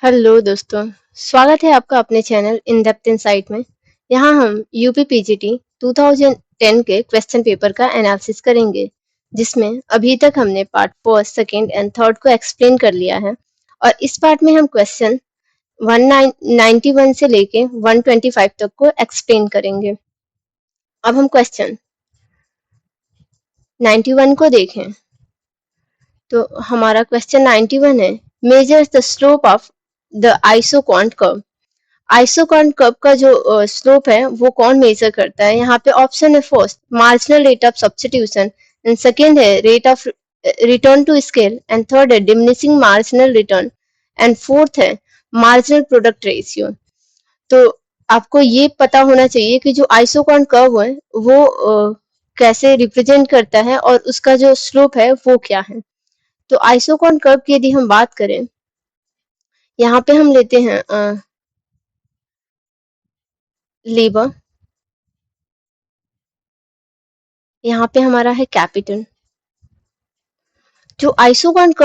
Hello दोस्तों, स्वागत है आपका अपने चैनल इन डेप्थ इनसाइट में। यहाँ हम यूपी पीजीटी 2010 के क्वेश्चन पेपर का एनालिसिस करेंगे, जिसमें अभी तक हमने part first, second and third को एक्सप्लेन कर लिया है। और इस पार्ट में हम क्वेश्चन 191 से लेके 125 तक को एक्सप्लेन करेंगे। अब हम क्वेश्चन 91 को देखें तो हमारा क्वेश्चन 91 है, measures the slope of the isoquant curve. Isoquant curve का जो स्लोप है वो कौन मेजर करता है। यहाँ पे ऑप्शन है first marginal rate of substitution, and second है rate of return to scale, and third है diminishing marginal return, and fourth है मार्जिनल प्रोडक्ट रेशियो। तो आपको ये पता होना चाहिए कि जो आइसोकॉन कर्व है वो कैसे रिप्रेजेंट करता है और उसका जो स्लोप है वो क्या है। तो आइसोकॉन कर्व की यदि हम बात करें, यहाँ पे हम लेते हैं लेबर, यहाँ पे हमारा है कैपिटल। जो आइसोक्वांट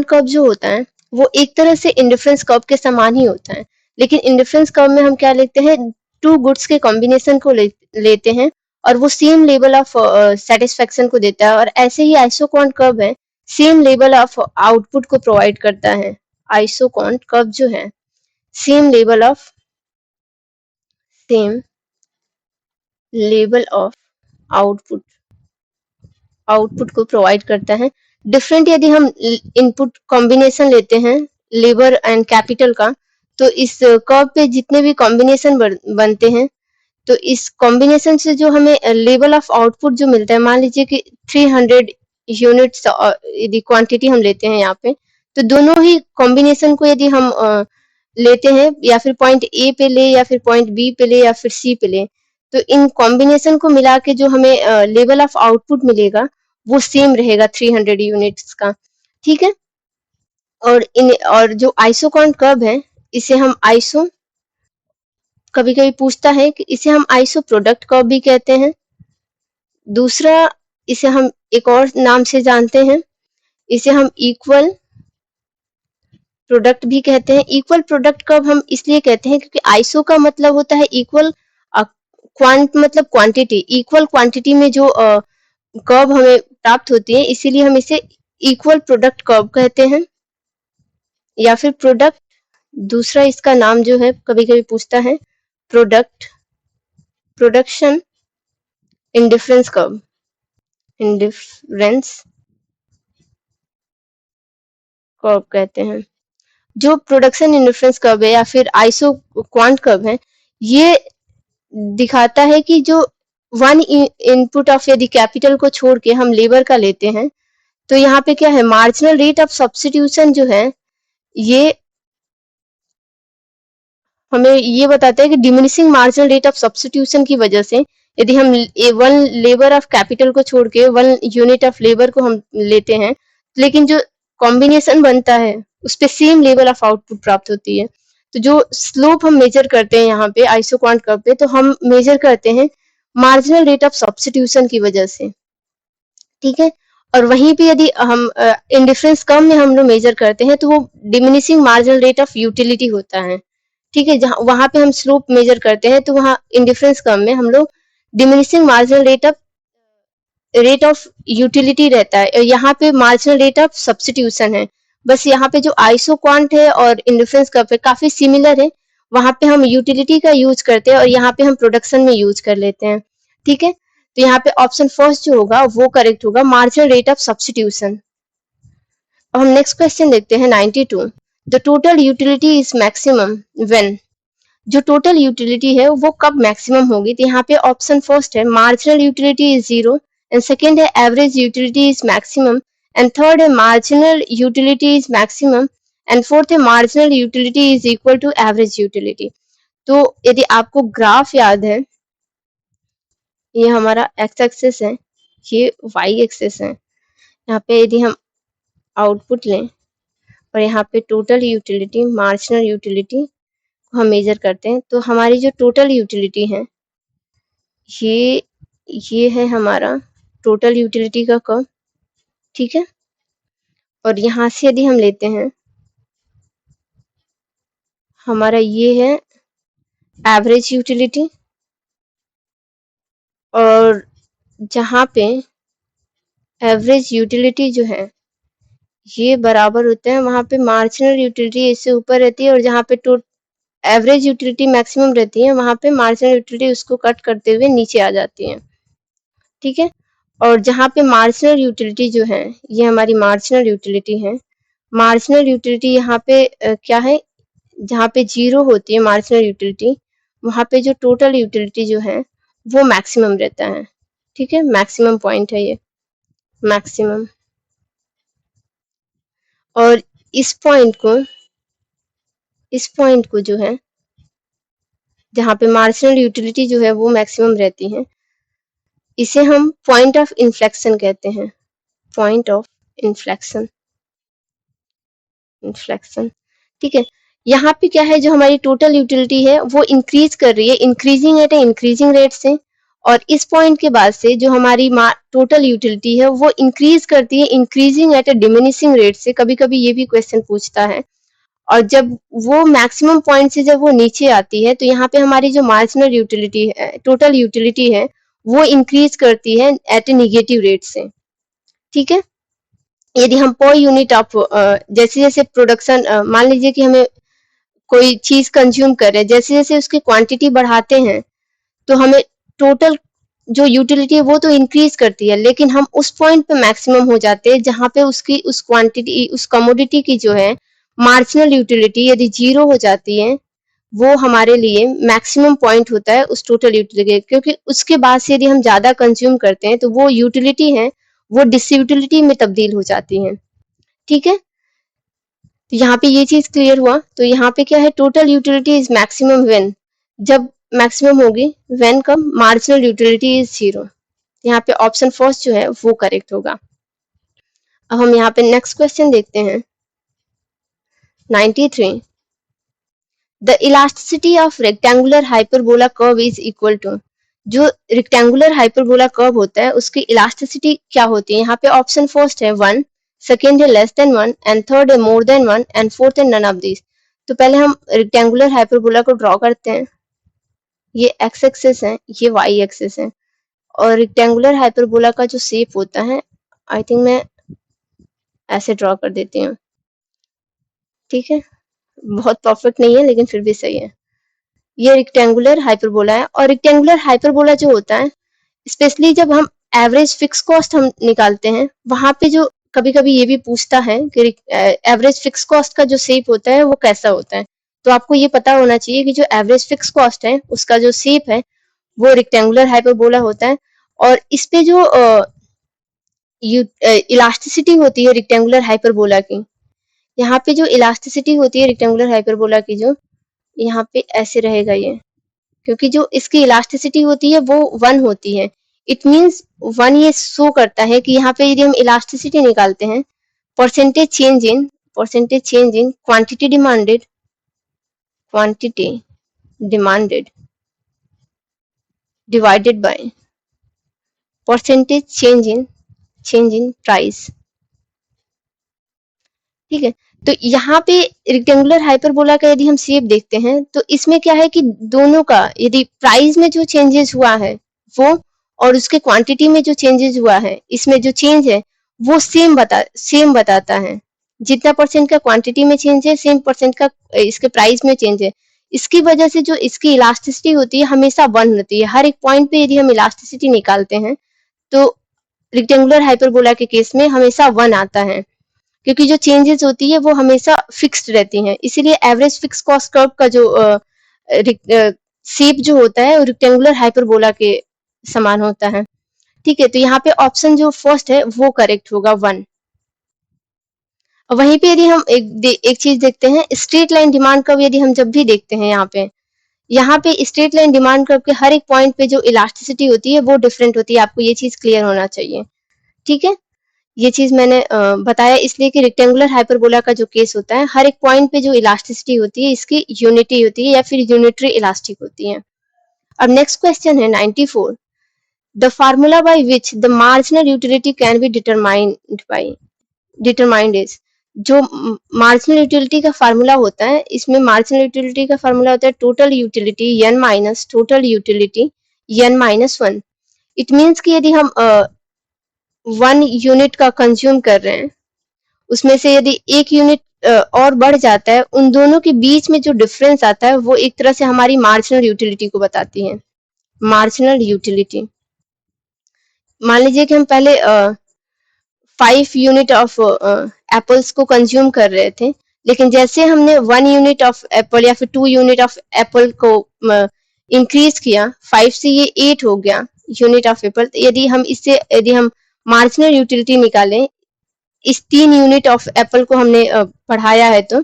कर्व जो होता है वो एक तरह से इंडिफरेंस कर्व के समान ही होता है, लेकिन इंडिफरेंस कर्व में हम क्या लेते हैं, टू गुड्स के कॉम्बिनेशन को लेते हैं और वो सेम लेवल ऑफ सेटिस्फेक्शन को देता है। और ऐसे ही आइसोक्वांट कर्व है, सेम लेवल ऑफ आउटपुट को प्रोवाइड करता है। आइसोक्वांट कर्व जो है सेम लेवल ऑफ आउटपुट को प्रोवाइड करता है। डिफरेंट यदि हम इनपुट कॉम्बिनेशन लेते हैं लेबर एंड कैपिटल का, तो इस कर्व पे जितने भी कॉम्बिनेशन बनते हैं, तो इस कॉम्बिनेशन से जो हमें लेवल ऑफ आउटपुट जो मिलता है, मान लीजिए कि 300 यूनिट्स यदि क्वांटिटी हम लेते हैं यहाँ पे, तो दोनों ही कॉम्बिनेशन को यदि हम लेते हैं, या फिर पॉइंट ए पे ले, या फिर पॉइंट बी पे ले, या फिर सी पे ले, तो इन कॉम्बिनेशन को मिला के जो हमें लेवल ऑफ आउटपुट मिलेगा वो सेम रहेगा 300 यूनिट्स का। ठीक है। और जो आइसोकॉन कर्व है, इसे हम कभी कभी पूछता है कि इसे हम आइसो प्रोडक्ट कर्व भी कहते हैं। दूसरा, इसे हम एक और नाम से जानते हैं, इसे हम इक्वल प्रोडक्ट भी कहते हैं। इक्वल प्रोडक्ट कर्व हम इसलिए कहते हैं क्योंकि आइसो का मतलब होता है इक्वल, क्वांट मतलब क्वांटिटी, इक्वल क्वांटिटी में जो कर्व हमें प्राप्त होती है, इसीलिए हम इसे इक्वल प्रोडक्ट कर्व कहते हैं, या फिर प्रोडक्ट। दूसरा इसका नाम जो है कभी कभी पूछता है, production indifference curve, indifference curve कहते हैं। जो प्रोडक्शन इंडिफरेंस कर्व है या फिर आइसो क्वांट कर्व है, ये दिखाता है कि जो वन इनपुट ऑफ यदि कैपिटल को छोड़ के हम लेबर का लेते हैं, तो यहाँ पे क्या है, मार्जिनल रेट ऑफ सब्स्टिट्यूशन जो है ये हमें ये बताता है कि diminishing marginal rate of substitution की वजह से यदि हम वन लेबर ऑफ कैपिटल को छोड़ के वन यूनिट ऑफ लेबर को हम लेते हैं, लेकिन जो कॉम्बिनेशन बनता है उस पे सेम लेवल ऑफ आउटपुट प्राप्त होती है। तो जो स्लोप हम मेजर करते हैं यहाँ पे आइसोक्वांट कर्व पे, तो हम मेजर करते हैं मार्जिनल रेट ऑफ सब्स्टिट्यूशन की वजह से। ठीक है। और वहीं पे यदि हम इंडिफरेंस कर्व में हम लोग मेजर करते हैं, तो वो diminishing marginal rate of utility होता है। ठीक है। जहाँ वहां पे हम स्लोप मेजर करते हैं, तो वहाँ इंडिफरेंस कर्व में हम लोग diminishing marginal rate of utility रहता है, और यहाँ पे मार्जिनल रेट ऑफ सब्स्टिट्यूशन है। बस यहाँ पे जो आइसोक्वांट है और इंडिफरेंस कर्व है काफी सिमिलर है, वहां पे हम यूटिलिटी का यूज करते हैं और यहाँ पे हम प्रोडक्शन में यूज कर लेते हैं। ठीक है। तो यहाँ पे ऑप्शन फर्स्ट जो होगा वो करेक्ट होगा, मार्जिनल रेट ऑफ सब्स्टिट्यूशन। अब हम नेक्स्ट क्वेश्चन देखते हैं 92। The total utility is maximum when. जो टोटल यूटिलिटी है वो कब मैक्सिमम होगी, तो यहाँ पे ऑप्शन फर्स्ट है marginal utility is zero, and second है average utility is maximum, and third है marginal utility is maximum, and fourth है marginal utility is equal to average utility. तो यदि आपको ग्राफ याद है, ये हमारा एक्स एक्सिस है, ये वाई एक्सिस है। यहाँ पे यदि हम आउटपुट लें और यहाँ पे टोटल यूटिलिटी, मार्जिनल यूटिलिटी हम मेजर करते हैं, तो हमारी जो टोटल यूटिलिटी है, ये ये है हमारा टोटल यूटिलिटी का कर्व। ठीक है। और यहाँ से यदि हम लेते हैं हमारा ये है एवरेज यूटिलिटी, और जहाँ पे एवरेज यूटिलिटी जो है ये बराबर होता है, वहां पे मार्जिनल यूटिलिटी इससे ऊपर रहती है, और जहाँ पे एवरेज यूटिलिटी मैक्सिमम रहती है वहां पे मार्जिनल यूटिलिटी उसको कट करते हुए नीचे आ जाती है। ठीक है, और जहाँ पे मार्जिनल यूटिलिटी जो है ये हमारी मार्जिनल यूटिलिटी है। मार्जिनल यूटिलिटी यहाँ पे क्या है, जहाँ पे जीरो होती है मार्जिनल यूटिलिटी, वहां पे जो टोटल यूटिलिटी जो है वो मैक्सिमम रहता है। ठीक है, मैक्सिमम पॉइंट है ये, मैक्सिमम। और इस पॉइंट को, इस पॉइंट को जो है जहाँ पे मार्जिनल यूटिलिटी जो है वो मैक्सिमम रहती है, इसे हम पॉइंट ऑफ इन्फ्लेक्शन कहते हैं। Point of inflection, inflection. ठीक है, यहाँ पे क्या है, जो हमारी टोटल यूटिलिटी है वो इंक्रीज कर रही है, increasing at A increasing rate से, और इस पॉइंट के बाद से जो हमारी टोटल यूटिलिटी है वो इंक्रीज करती है increasing at A diminishing rate से। कभी कभी ये भी क्वेश्चन पूछता है। और जब वो मैक्सिमम पॉइंट से जब वो नीचे आती है तो यहाँ पे हमारी जो मार्जिनल यूटिलिटी है, टोटल यूटिलिटी है, वो इंक्रीज करती है एट ए निगेटिव रेट से। ठीक है, यदि हम पर यूनिट ऑफ जैसे जैसे प्रोडक्शन, मान लीजिए कि हमें कोई चीज कंज्यूम कर रहे हैं, जैसे जैसे उसकी क्वांटिटी बढ़ाते हैं तो हमें टोटल जो यूटिलिटी है वो तो इंक्रीज करती है, लेकिन हम उस पॉइंट पे मैक्सिमम हो जाते हैं जहां पे उसकी उस क्वांटिटी, उस कमोडिटी की जो है मार्जिनल यूटिलिटी यदि जीरो हो जाती है, वो हमारे लिए मैक्सिमम पॉइंट होता है उस टोटल यूटिलिटी, क्योंकि उसके बाद से यदि हम ज्यादा कंज्यूम करते हैं तो वो यूटिलिटी है वो डिसयूटिलिटी में तब्दील हो जाती है। ठीक है, तो यहाँ पे ये चीज क्लियर हुआ। तो यहाँ पे क्या है, total utility is maximum when, जब मैक्सिमम होगी, व्हेन कब, मार्जिनल यूटिलिटी इज जीरो। यहाँ पे ऑप्शन फर्स्ट जो है वो करेक्ट होगा। अब हम यहाँ पे नेक्स्ट क्वेश्चन देखते हैं 93। The elasticity of rectangular hyperbola curve is equal to, जो रेक्टेंगुलर हाइपरबोला कर्व होता है उसकी इलास्टिसिटी क्या होती है। यहाँ पे ऑप्शन फर्स्ट है 1, सेकेंड है लेस देन 1, एंड थर्ड है मोर देन 1, एंड फोर्थ है नन ऑफ दिस। तो पहले हम रेक्टेंगुलर हाइपरबोला को ड्रॉ करते हैं। ये एक्स एक्सिस है, ये वाई एक्सिस है, और रेक्टेंगुलर हाइपरबोला का जो शेप होता है, आई थिंक मैं ऐसे ड्रॉ कर देती हूँ। ठीक है, बहुत परफेक्ट नहीं है लेकिन फिर भी सही है। ये रेक्टेंगुलर हाइपरबोला है, और रेक्टेंगुलर हाइपरबोला जो होता है, स्पेशली जब हम एवरेज फिक्स कॉस्ट हम निकालते हैं, वहां पे जो कभी कभी ये भी पूछता है कि एवरेज फिक्स कॉस्ट का जो शेप होता है वो कैसा होता है। तो आपको ये पता होना चाहिए कि जो एवरेज फिक्स कॉस्ट है उसका जो शेप है वो रेक्टेंगुलर हाइपरबोला होता है। और इस पे जो इलास्टिसिटी होती है रेक्टेंगुलर हाइपरबोला की, यहाँ पे जो इलास्टिसिटी होती है रेक्टेंगुलर हाइपरबोला की, जो यहाँ पे ऐसे रहेगा ये, क्योंकि जो इसकी इलास्टिसिटी होती है वो 1 होती है। इट मींस 1 ये शो करता है कि यहाँ पे यदि हम इलास्टिसिटी निकालते हैं, percentage change in quantity demanded divided by percentage change in price. ठीक है, तो यहाँ पे रेक्टेंगुलर हाइपरबोला का यदि हम शेप देखते हैं तो इसमें क्या है कि दोनों का यदि प्राइस में जो चेंजेस हुआ है वो, और उसके क्वांटिटी में जो चेंजेस हुआ है, इसमें जो चेंज है वो सेम बताता है। जितना परसेंट का क्वांटिटी में चेंज है, सेम परसेंट का इसके प्राइस में चेंज है। इसकी वजह से जो इसकी इलास्टिसिटी होती है हमेशा 1 होती है। हर एक पॉइंट पे यदि हम इलास्टिसिटी निकालते हैं तो रेक्टेंगुलर हाइपरबोला के केस में हमेशा 1 आता है, क्योंकि जो चेंजेस होती है वो हमेशा फिक्स्ड रहती हैं। इसीलिए एवरेज फिक्स कॉस्ट कर्व का जो शेप जो होता है वो रेक्टेंगुलर हाइपरबोला के समान होता है। ठीक है, तो यहाँ पे ऑप्शन जो फर्स्ट है वो करेक्ट होगा, 1। वहीं पे यदि हम एक चीज देखते हैं, स्ट्रेट लाइन डिमांड कर्व यदि हम जब भी देखते हैं, यहाँ पे स्ट्रेट लाइन डिमांड कर्व के हर एक पॉइंट पे जो इलास्टिसिटी होती है वो डिफरेंट होती है। आपको ये चीज क्लियर होना चाहिए। ठीक है, ये चीज मैंने बताया इसलिए कि रेक्टेंगुलर हाइपरबोला का जो केस होता है, हर एक पॉइंट पे जो इलास्टिसिटी होती है इसकी यूनिटी होती है या फिर यूनिटरी इलास्टिक होती है। अब नेक्स्ट क्वेश्चन है 94। The formula by which the marginal utility can be determined is, जो मार्जिनल यूटिलिटी का फार्मूला होता है, इसमें मार्जिनल यूटिलिटी का फार्मूला होता है total utility n minus total utility n minus one. It means कि यदि हम 1 यूनिट का कंज्यूम कर रहे हैं, उसमें से यदि 1 यूनिट और बढ़ जाता है, उन दोनों के बीच में जो डिफरेंस आता है वो एक तरह से हमारी मार्जिनल यूटिलिटी को बताती है। मार्जिनल यूटिलिटी, मान लीजिए कि हम पहले 5 यूनिट ऑफ एप्पल्स को कंज्यूम कर रहे थे, लेकिन जैसे हमने 1 यूनिट ऑफ एप्पल या फिर 2 यूनिट ऑफ एप्पल को इंक्रीज किया, 5 से ये 8 हो गया यूनिट ऑफ एप्पल। यदि हम मार्जिनल यूटिलिटी निकालें, इस 3 यूनिट ऑफ एप्पल को हमने बढ़ाया है, तो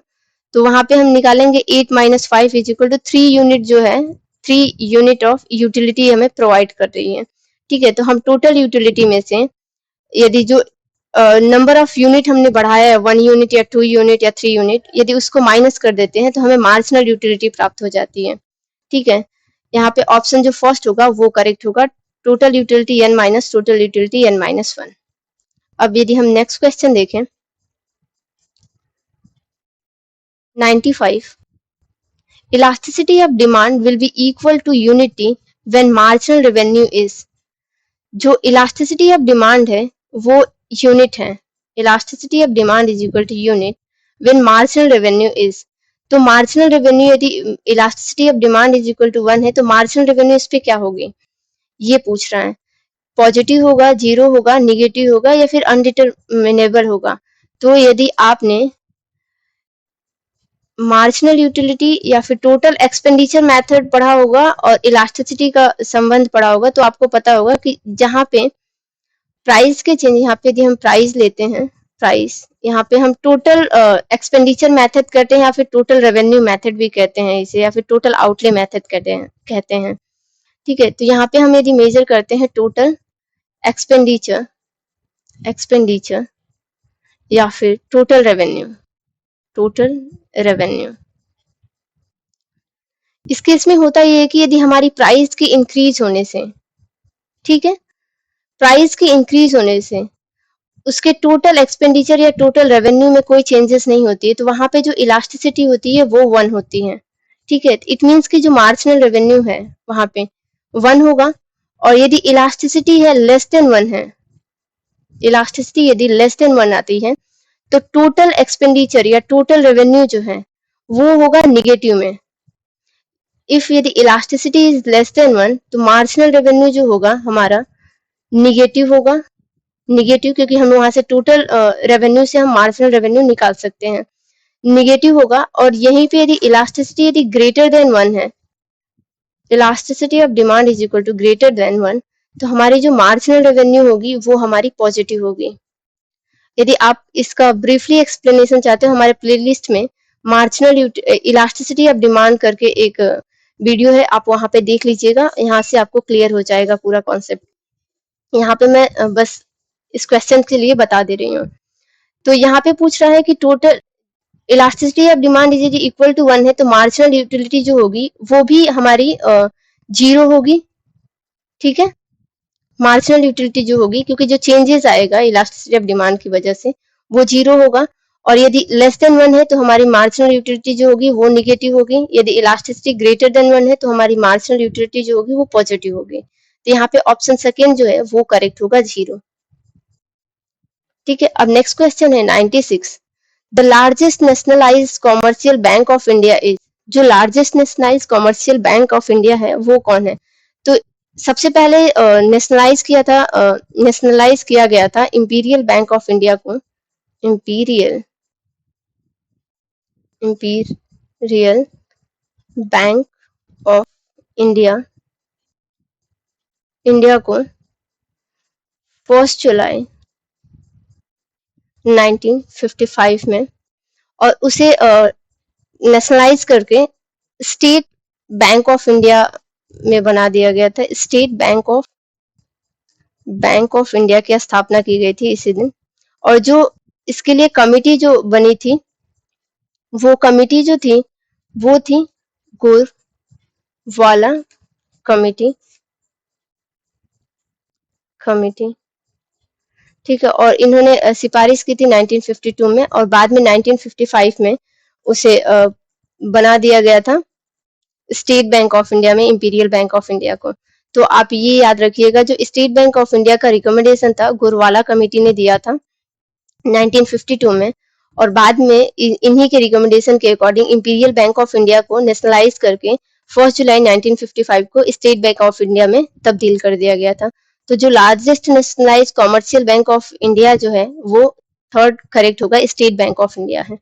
वहां पे हम निकालेंगे 8 minus 5 is equal to 3 unit, जो है 3 यूनिट ऑफ यूटिलिटी हमें प्रोवाइड कर रही है। ठीक है, तो हम टोटल यूटिलिटी में से यदि जो नंबर ऑफ यूनिट हमने बढ़ाया है, 1 यूनिट या 2 यूनिट या 3 यूनिट, यदि उसको माइनस कर देते हैं तो हमें मार्जिनल यूटिलिटी प्राप्त हो जाती है। ठीक है, यहाँ पे ऑप्शन जो फर्स्ट होगा वो करेक्ट होगा, total utility n minus total utility n minus one. अब यदि हम नेक्स्ट क्वेश्चन देखें, 95, elasticity of demand will be equal to unity when marginal revenue is. जो इलास्टिसिटी ऑफ डिमांड है वो यूनिट है। Elasticity of demand is equal to unit when marginal revenue is. तो marginal revenue, यदि elasticity of demand is equal to 1 है, तो marginal revenue इस पे क्या होगी, ये पूछ रहा है। पॉजिटिव होगा, जीरो होगा, निगेटिव होगा या फिर अनडिटरमिनेबल होगा। तो यदि आपने मार्जिनल यूटिलिटी या फिर टोटल एक्सपेंडिचर मेथड पढ़ा होगा और इलास्टिसिटी का संबंध पढ़ा होगा, तो आपको पता होगा कि जहां पे प्राइस के चेंज, यहाँ पे यदि हम प्राइस लेते हैं, प्राइस यहाँ पे हम टोटल एक्सपेंडिचर मेथड करते हैं या फिर टोटल रेवेन्यू मेथड भी कहते हैं इसे, या फिर टोटल आउटले मेथड कहते हैं। ठीक है, तो यहाँ पे हम यदि मेजर करते हैं टोटल एक्सपेंडिचर एक्सपेंडिचर या फिर टोटल रेवेन्यू, टोटल रेवेन्यू, इस केस में होता ये है कि यदि हमारी प्राइस की इंक्रीज होने से, ठीक है, प्राइस की इंक्रीज होने से उसके टोटल एक्सपेंडिचर या टोटल रेवेन्यू में कोई चेंजेस नहीं होती है, तो वहां पे जो इलास्टिसिटी होती है वो 1 होती है। ठीक है, इट मीन्स कि जो मार्जिनल रेवेन्यू है वहां पे 1 होगा, और यदि इलास्टिसिटी है लेस देन 1 है, इलास्टिसिटी यदि लेस देन 1 आती है, तो टोटल एक्सपेंडिचर या टोटल रेवेन्यू जो है वो होगा निगेटिव में। इफ यदि इलास्टिसिटी इज लेस देन 1, तो मार्जिनल रेवेन्यू जो होगा हमारा निगेटिव होगा, निगेटिव, क्योंकि हम वहां से टोटल रेवेन्यू से हम मार्जिनल रेवेन्यू निकाल सकते हैं, निगेटिव होगा। और यहीं पे यदि इलास्टिसिटी यदि ग्रेटर देन 1 है, elasticity of demand is equal to greater than 1, तो हमारी जो मार्जिनल रेवेन्यू होगी वो हमारी पॉजिटिव होगी। यदि आप इसका ब्रीफली एक्सप्लेनेशन चाहते हो, हमारे प्लेलिस्ट में मार्जिनल इलास्टिसिटी ऑफ डिमांड करके एक वीडियो है, आप वहां पे देख लीजिएगा, यहाँ से आपको क्लियर हो जाएगा पूरा कॉन्सेप्ट। यहाँ पे मैं बस इस क्वेश्चन के लिए बता दे रही हूँ। तो यहाँ पे पूछ रहा है कि total elasticity of demand is equal to 1 है, तो मार्जिनल यूटिलिटी जो होगी वो भी हमारी 0 होगी। ठीक है, मार्जिनल यूटिलिटी जो होगी, क्योंकि जो चेंजेस आएगा इलास्टिसिटी ऑफ डिमांड की वजह से वो 0 होगा। और यदि लेस देन 1 है तो हमारी मार्जिनल यूटिलिटी जो होगी वो निगेटिव होगी। यदि इलास्टिसिटी ग्रेटर देन 1 है तो हमारी मार्जिनल यूटिलिटी जो होगी वो पॉजिटिव होगी। तो यहाँ पे ऑप्शन सेकेंड जो है वो करेक्ट होगा, 0। ठीक है, अब नेक्स्ट क्वेश्चन है 96, the largest nationalised commercial bank of India is. जो largest nationalised commercial bank of India है वो कौन है। तो सबसे पहले नेशनलाइज किया गया था इंपीरियल बैंक ऑफ इंडिया को, imperial imperial bank of India, India को 1 जुलाई 1955 में, और उसे नेशनलाइज करके स्टेट बैंक ऑफ इंडिया में बना दिया गया था। स्टेट बैंक ऑफ इंडिया की स्थापना की गई थी इसी दिन। और जो इसके लिए कमिटी जो बनी थी, वो कमिटी जो थी वो थी गोरवाला कमिटी, ठीक है, और इन्होंने सिफारिश की थी 1952 में, और बाद में 1955 में उसे बना दिया गया था स्टेट बैंक ऑफ इंडिया में, इंपीरियल बैंक ऑफ इंडिया को। तो आप ये याद रखिएगा, जो स्टेट बैंक ऑफ इंडिया का रिकमेंडेशन था गोरवाला कमेटी ने दिया था 1952 में, और बाद में इन्हीं के रिकमेंडेशन के according imperial bank of India को नेशनलाइज करके 1 जुलाई 1955 को स्टेट बैंक ऑफ इंडिया में तब्दील कर दिया गया था। तो जो largest nationalise commercial bank of India जो है वो थर्ड करेक्ट होगा, स्टेट बैंक ऑफ इंडिया है।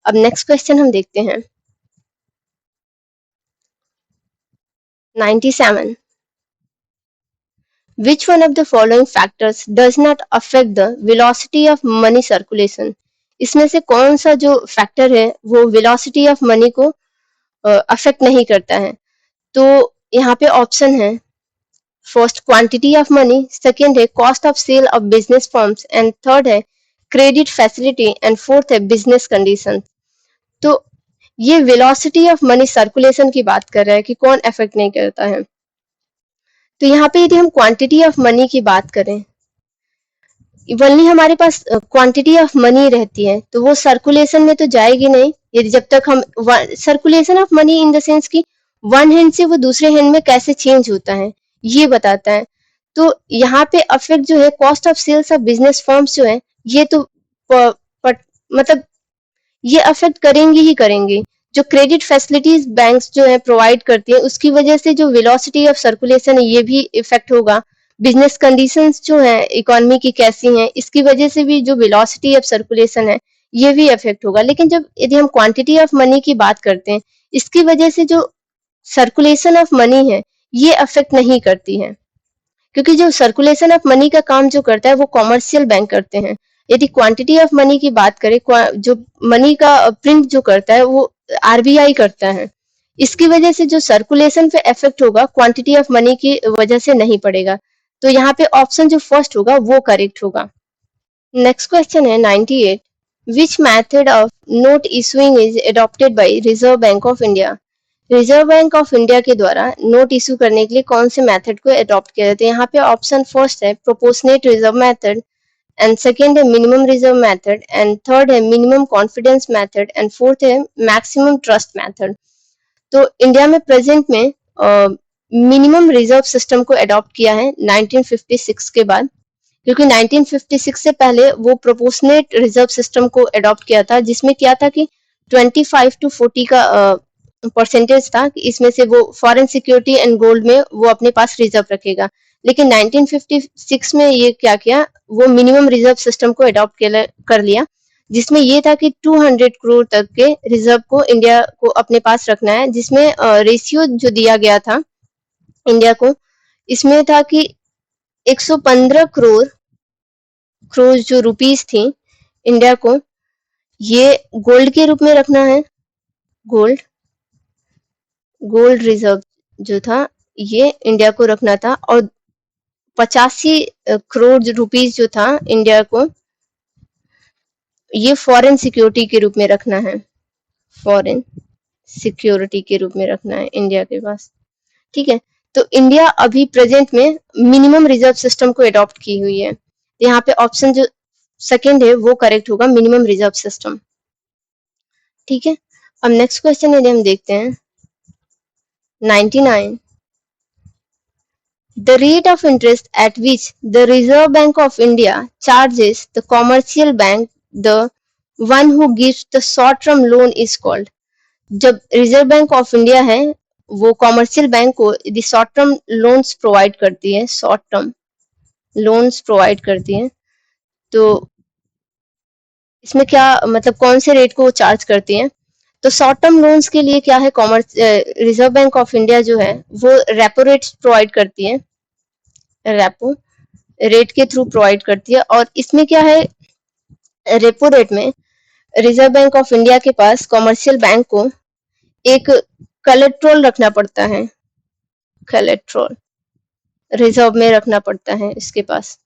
अब नेक्स्ट क्वेश्चन हम देखते हैं 97। Which one of the following factors does not affect the velocity of money circulation? इसमें से कौन सा जो फैक्टर है वो velocity of money को अफेक्ट नहीं करता है? तो यहाँ पे ऑप्शन है, first quantity of money, second है cost of sale of business firms, and third है क्रेडिट फैसिलिटी, एंड फोर्थ है बिजनेस कंडीशन। तो ये वेलोसिटी ऑफ मनी सर्कुलेशन की बात कर रहा है कि कौन अफेक्ट नहीं करता है। तो यहाँ पे यदि हम क्वांटिटी ऑफ मनी की बात करें, वनली हमारे पास क्वांटिटी ऑफ मनी रहती है तो वो सर्कुलेशन में तो जाएगी नहीं, यदि जब तक हम circulation of money in the sense कि वन हैंड से वो दूसरे हैंड में कैसे चेंज होता है ये बताता है। तो यहाँ पे अफेक्ट जो है cost of sales of business firms जो है ये तो मतलब ये अफेक्ट करेंगी ही करेंगी। जो क्रेडिट फैसिलिटीज बैंक्स जो है प्रोवाइड करती है उसकी वजह से जो वेलोसिटी ऑफ सर्कुलेशन है ये भी इफेक्ट होगा। बिजनेस कंडीशंस जो है इकोनॉमी की कैसी हैं इसकी वजह से भी जो वेलोसिटी ऑफ सर्कुलेशन है ये भी अफेक्ट होगा। लेकिन जब यदि हम क्वांटिटी ऑफ मनी की बात करते हैं इसकी वजह से जो सर्कुलेशन ऑफ मनी है ये अफेक्ट नहीं करती है, क्योंकि जो सर्कुलेशन ऑफ मनी का काम जो करता है वो कॉमर्शियल बैंक करते हैं। यदि क्वांटिटी ऑफ मनी की बात करें, जो मनी का प्रिंट जो करता है वो आरबीआई करता है। इसकी वजह से जो सर्कुलेशन पे इफेक्ट होगा क्वांटिटी ऑफ मनी की वजह से नहीं पड़ेगा। तो यहाँ पे ऑप्शन जो फर्स्ट होगा वो करेक्ट होगा। नेक्स्ट क्वेश्चन है 98। Which method of note issuing is adopted by reserve bank of India? Reserve bank of India के द्वारा नोट इशू करने के लिए कौन से मेथड को अडॉप्ट किया जाता है? यहाँ पे ऑप्शन फर्स्ट है proportionate reserve method, and second है minimum reserve method, and third है minimum confidence method, and fourth है मैक्सिमम ट्रस्ट मेथड। तो इंडिया में प्रेजेंट में मिनिमम रिजर्व सिस्टम को अडॉप्ट किया है 1956 के बाद, क्योंकि 1956 से पहले वो प्रोपोर्शनेट रिजर्व सिस्टम को अडॉप्ट किया था, जिसमें क्या था कि 25 to 40 का परसेंटेज था कि इसमें से वो फॉरेन सिक्योरिटी एंड गोल्ड में वो अपने पास रिजर्व रखेगा। लेकिन 1956 में ये क्या किया, वो मिनिमम रिजर्व सिस्टम को अडॉप्ट कर लिया, जिसमें ये था कि 200 करोड़ तक के रिजर्व को इंडिया को अपने पास रखना है। जिसमें रेशियो जो दिया गया था इंडिया को, इसमें था कि 115 करोड़ जो रुपीस थी इंडिया को, ये गोल्ड के रूप में रखना है। गोल्ड रिजर्व जो था ये इंडिया को रखना था, और 85 करोड़ रुपीस जो था इंडिया को ये फॉरेन सिक्योरिटी के रूप में रखना है। फॉरेन सिक्योरिटी के रूप में रखना है इंडिया के पास। ठीक है, तो इंडिया अभी प्रेजेंट में मिनिमम रिजर्व सिस्टम को अडॉप्ट की हुई है। यहाँ पे ऑप्शन जो सेकंड है वो करेक्ट होगा, मिनिमम रिजर्व सिस्टम। ठीक है, अब नेक्स्ट क्वेश्चन यदि हम देखते हैं 99। The rate of interest at which the Reserve Bank of India charges the commercial bank the one who gives the short-term loan is called। जब रिजर्व बैंक ऑफ इंडिया है वो कॉमर्शियल बैंक को यदि short term loans provide करती है, short term loans provide करती है, तो इसमें क्या मतलब कौन से रेट को वो चार्ज करती है? तो शॉर्ट टर्म लोन्स के लिए क्या है, रिजर्व बैंक ऑफ इंडिया जो है वो रेपो रेट प्रोवाइड करती है, रेपो रेट के थ्रू प्रोवाइड करती है। और इसमें क्या है, रेपो रेट में रिजर्व बैंक ऑफ इंडिया के पास कॉमर्शियल बैंक को एक कोलेट्रल रखना पड़ता है, कोलेट्रल रिजर्व में रखना पड़ता है इसके पास।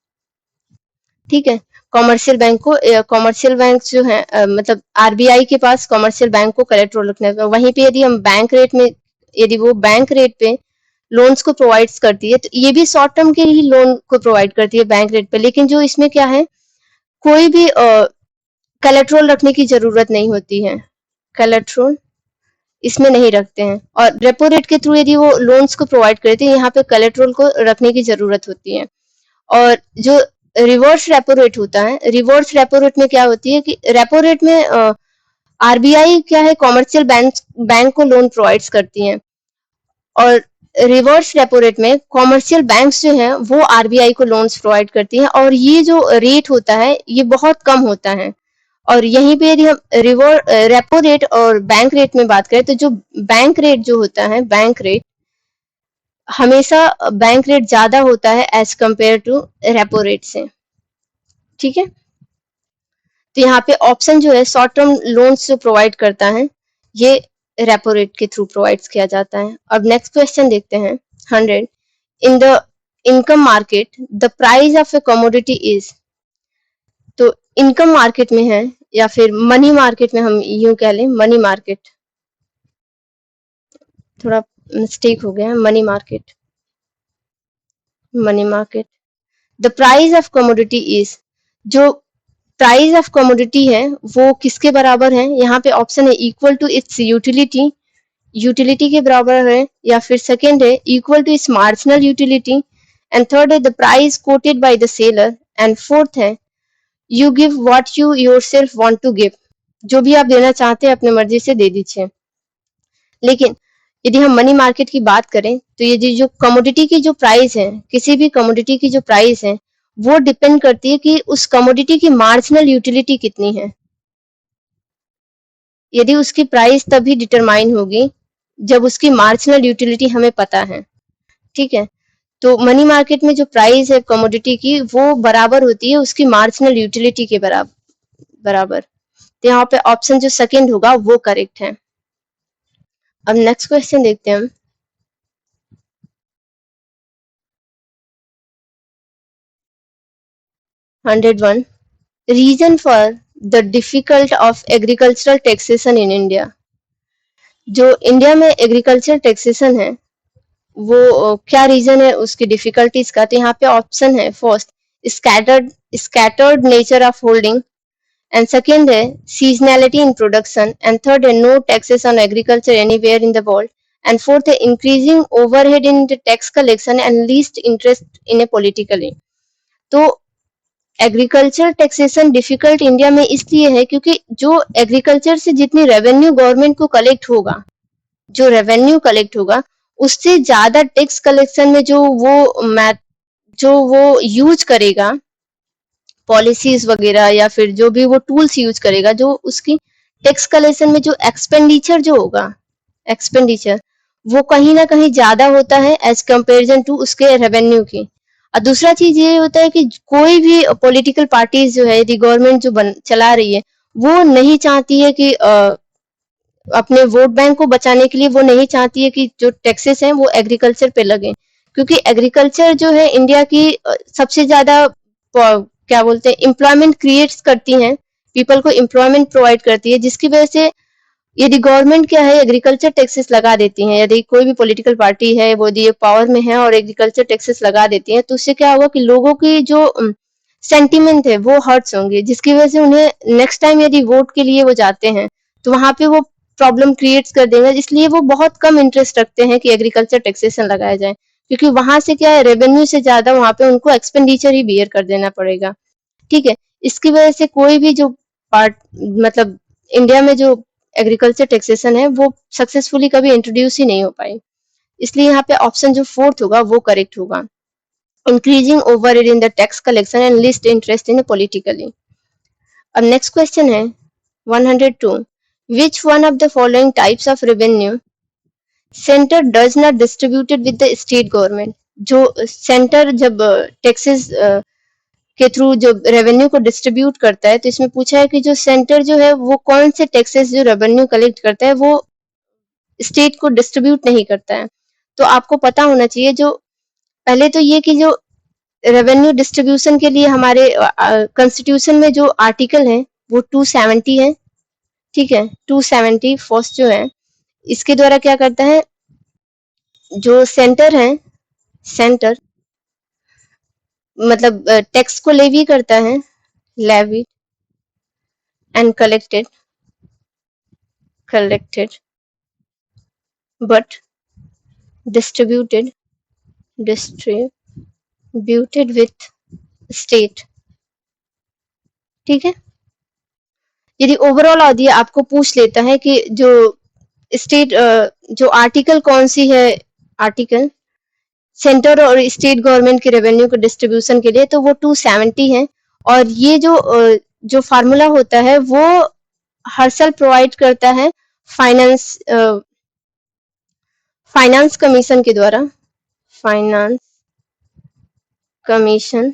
ठीक है, कॉमर्शियल बैंक को, कॉमर्शियल बैंक जो है मतलब आरबीआई के पास कॉमर्शियल बैंक को कोलेट्रल रखना है। वहीं पे यदि हम बैंक रेट में, यदि वो बैंक रेट पे लोन्स को प्रोवाइड्स करती है, तो ये भी शॉर्ट टर्म के ही लोन को प्रोवाइड करती है बैंक रेट पे। लेकिन जो इसमें क्या है, कोई भी कोलेटरल रखने की जरूरत नहीं होती है, कोलेटरल इसमें नहीं रखते हैं। और रेपो रेट के थ्रू यदि वो लोन्स को प्रोवाइड करते हैं, यहाँ पे कोलेटरल को रखने की जरूरत होती है। और जो रिवर्स रेपो रेट होता है, रिवर्स रेपो रेट में क्या होती है कि रेपो रेट में आरबीआई क्या है, कॉमर्शियल बैंक को लोन प्रोवाइड्स करती हैं, और रिवर्स रेपो रेट में कॉमर्शियल बैंक्स जो हैं वो आरबीआई को लोन्स प्रोवाइड करती हैं, और ये जो रेट होता है ये बहुत कम होता है। और यहीं पे यदि हम रेपो रेट और बैंक रेट में बात करें, तो जो बैंक रेट जो होता है, बैंक रेट हमेशा बैंक रेट ज्यादा होता है as compared to repo rate से। ठीक है, तो यहाँ पे ऑप्शन जो है शॉर्ट टर्म लोन्स जो प्रोवाइड करता है, ये रेपो रेट के थ्रू प्रोवाइड किया जाता है। अब नेक्स्ट क्वेश्चन देखते हैं 100। In the income market the price of a commodity is, तो इनकम मार्केट में है या फिर मनी मार्केट में, हम यूं कह लें मनी मार्केट, थोड़ा मिस्टेक हो गया है, money market, money market the price of commodity is, जो प्राइस ऑफ कमोडिटी है वो किसके बराबर है, यहाँ पे ऑप्शन है equal to its utility, utility के बराबर है, या फिर सेकेंड है equal to its marginal utility, and third है the price quoted by the seller, and fourth है you give what you yourself want to give, जो भी आप देना चाहते हैं अपनी मर्जी से दे दीजिए। लेकिन यदि हम मनी मार्केट की बात करें, तो ये जो कमोडिटी की जो प्राइस है, किसी भी कमोडिटी की जो प्राइस है वो डिपेंड करती है कि उस कमोडिटी की मार्जिनल यूटिलिटी कितनी है। यदि उसकी प्राइस तभी डिटरमाइन होगी जब उसकी मार्जिनल यूटिलिटी हमें पता है। ठीक है, तो मनी मार्केट में जो प्राइस है कमोडिटी की वो बराबर होती है उसकी मार्जिनल यूटिलिटी के बराबर। तो यहाँ पे ऑप्शन जो सेकंड होगा वो करेक्ट है। अब नेक्स्ट क्वेश्चन देखते हैं हम 101। Reason for the difficult of agricultural taxation in India, जो इंडिया में एग्रीकल्चर टैक्सेशन है वो क्या रीजन है उसकी डिफिकल्टीज का। तो यहाँ पे ऑप्शन है first scattered nature of holding, and second है seasonality in production, and third है no taxes on agriculture anywhere in the world, and fourth है increasing overhead in the tax collection and least interest in a politically. तो agriculture taxation difficult India में इसलिए है क्योंकि जो agriculture से जितनी रेवेन्यू गवर्नमेंट को कलेक्ट होगा, जो रेवेन्यू कलेक्ट होगा उससे ज्यादा टैक्स कलेक्शन में जो वो यूज करेगा पॉलिसीज वगैरह, या फिर जो भी वो टूल्स यूज करेगा, जो उसकी टैक्स कलेक्शन में जो एक्सपेंडिचर जो होगा, एक्सपेंडिचर वो कहीं ना कहीं ज्यादा होता है एज कंपेरिजन टू उसके रेवेन्यू की। और दूसरा चीज ये होता है कि कोई भी पॉलिटिकल पार्टीज जो है, यदि गवर्नमेंट जो चला रही है वो नहीं चाहती है कि अपने वोट बैंक को बचाने के लिए वो नहीं चाहती है कि जो टैक्सेस हैं वो एग्रीकल्चर पे लगे, क्योंकि एग्रीकल्चर जो है इंडिया की सबसे ज्यादा क्या बोलते हैं एम्प्लॉयमेंट क्रिएट्स करती हैं, पीपल को एम्प्लॉयमेंट प्रोवाइड करती है, जिसकी वजह से यदि गवर्नमेंट क्या है एग्रीकल्चर टैक्सेस लगा देती है, यदि कोई भी पॉलिटिकल पार्टी है वो यदि पावर में है और एग्रीकल्चर टैक्सेस लगा देती है, तो उससे क्या होगा कि लोगों की जो सेंटीमेंट है वो हर्ट्स होंगे, जिसकी वजह से उन्हें नेक्स्ट टाइम यदि वोट के लिए वो जाते हैं तो वहां पे वो प्रॉब्लम क्रिएट्स कर देंगे। इसलिए वो बहुत कम इंटरेस्ट रखते हैं कि एग्रीकल्चर टैक्सेशन लगाया जाए, क्योंकि वहां से क्या है रेवेन्यू से ज्यादा वहां पे उनको एक्सपेंडिचर ही बियर कर देना पड़ेगा। ठीक है, इसकी वजह से कोई भी जो पार्ट मतलब इंडिया में जो एग्रीकल्चर टैक्सेशन है वो सक्सेसफुली कभी इंट्रोड्यूस ही नहीं हो पाई। इसलिए यहाँ पे ऑप्शन जो फोर्थ होगा वो करेक्ट होगा, increasing overhead in the tax collection and list interest in politically. अब नेक्स्ट क्वेश्चन है 102। Which one of the following types of revenue centre does not distributed with the state government, जो centre जब taxes के through जो revenue को distribute करता है, तो इसमें पूछा है कि जो सेंटर जो है वो कौन से टैक्सेस जो रेवेन्यू कलेक्ट करता है वो स्टेट को डिस्ट्रीब्यूट नहीं करता है। तो आपको पता होना चाहिए, जो पहले तो ये कि जो रेवेन्यू डिस्ट्रीब्यूशन के लिए हमारे कॉन्स्टिट्यूशन में जो आर्टिकल है वो 270 है। ठीक है, 270 फर्स्ट जो है इसके द्वारा क्या करता है, जो सेंटर है, सेंटर मतलब टैक्स को लेवी करता है, levy and collected but distributed with state. ठीक है, यदि ओवरऑल यदि आपको पूछ लेता है कि जो स्टेट जो आर्टिकल कौन सी है, आर्टिकल सेंटर और स्टेट गवर्नमेंट के रेवेन्यू के डिस्ट्रीब्यूशन के लिए, तो वो 270 है। और ये जो फार्मूला होता है वो हर साल प्रोवाइड करता है फाइनेंस फाइनेंस कमीशन के द्वारा, फाइनेंस कमीशन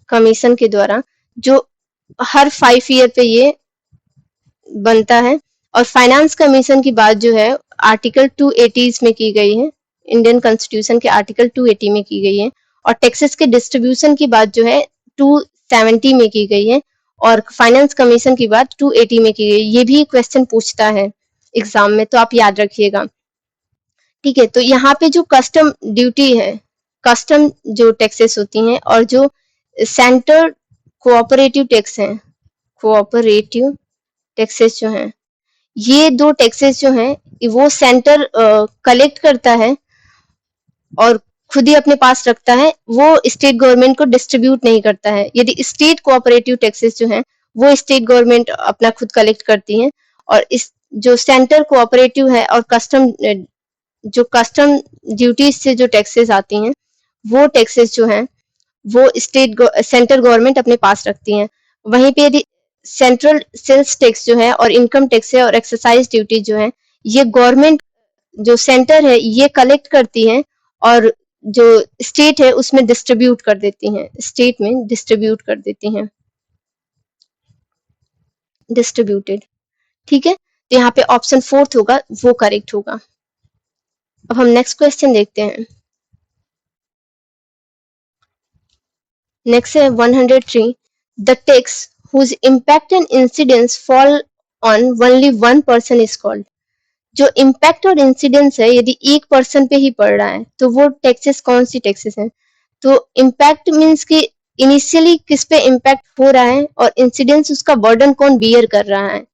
कमीशन के द्वारा, जो हर 5 ईयर पे ये बनता है। और फाइनेंस कमीशन की बात जो है आर्टिकल 280 में की गई है, इंडियन कॉन्स्टिट्यूशन के आर्टिकल 280 में की गई है। और टैक्सेस के डिस्ट्रीब्यूशन की बात जो है 270 में की गई है, और फाइनेंस कमीशन की बात 280 में की गई। ये भी क्वेश्चन पूछता है एग्जाम में, तो आप याद रखिएगा। ठीक है, तो यहाँ पे जो कस्टम ड्यूटी है, कस्टम जो टैक्सेस होती हैं, और जो सेंटर कोऑपरेटिव टैक्स है, कोऑपरेटिव टैक्सेस जो हैं, ये 2 टैक्सेस जो हैं वो सेंटर कलेक्ट करता है और खुद ही अपने पास रखता है, वो स्टेट गवर्नमेंट को डिस्ट्रीब्यूट नहीं करता है। यदि स्टेट कोऑपरेटिव टैक्सेस जो हैं वो स्टेट गवर्नमेंट अपना खुद कलेक्ट करती है, और इस जो सेंटर कोऑपरेटिव है और जो कस्टम ड्यूटीज से जो टैक्सेस आती हैं, वो टैक्सेस जो हैं वो सेंटर गवर्नमेंट अपने पास रखती हैं। वहीं पे यदि सेंट्रल सेल्स टैक्स जो है और इनकम टैक्स है और एक्सरसाइज ड्यूटी जो है, ये गवर्नमेंट जो सेंटर है ये कलेक्ट करती है, और जो स्टेट है उसमें डिस्ट्रीब्यूट कर देती हैं, स्टेट में डिस्ट्रीब्यूट कर देती हैं, डिस्ट्रीब्यूटेड। ठीक है, तो यहाँ पे ऑप्शन 4 होगा, वो करेक्ट होगा। अब हम नेक्स्ट क्वेश्चन देखते हैं। नेक्स्ट है 103, the tax whose impact and incidence fall on only one person is called। जो इम्पैक्ट और इंसिडेंस है यदि एक पर्सन पे ही पड़ रहा है तो वो टैक्सेस कौन सी टैक्सेस हैं। तो इम्पैक्ट मीन्स कि इनिशियली किस पे इम्पैक्ट हो रहा है, और इंसिडेंस उसका बर्डन कौन बियर कर रहा है।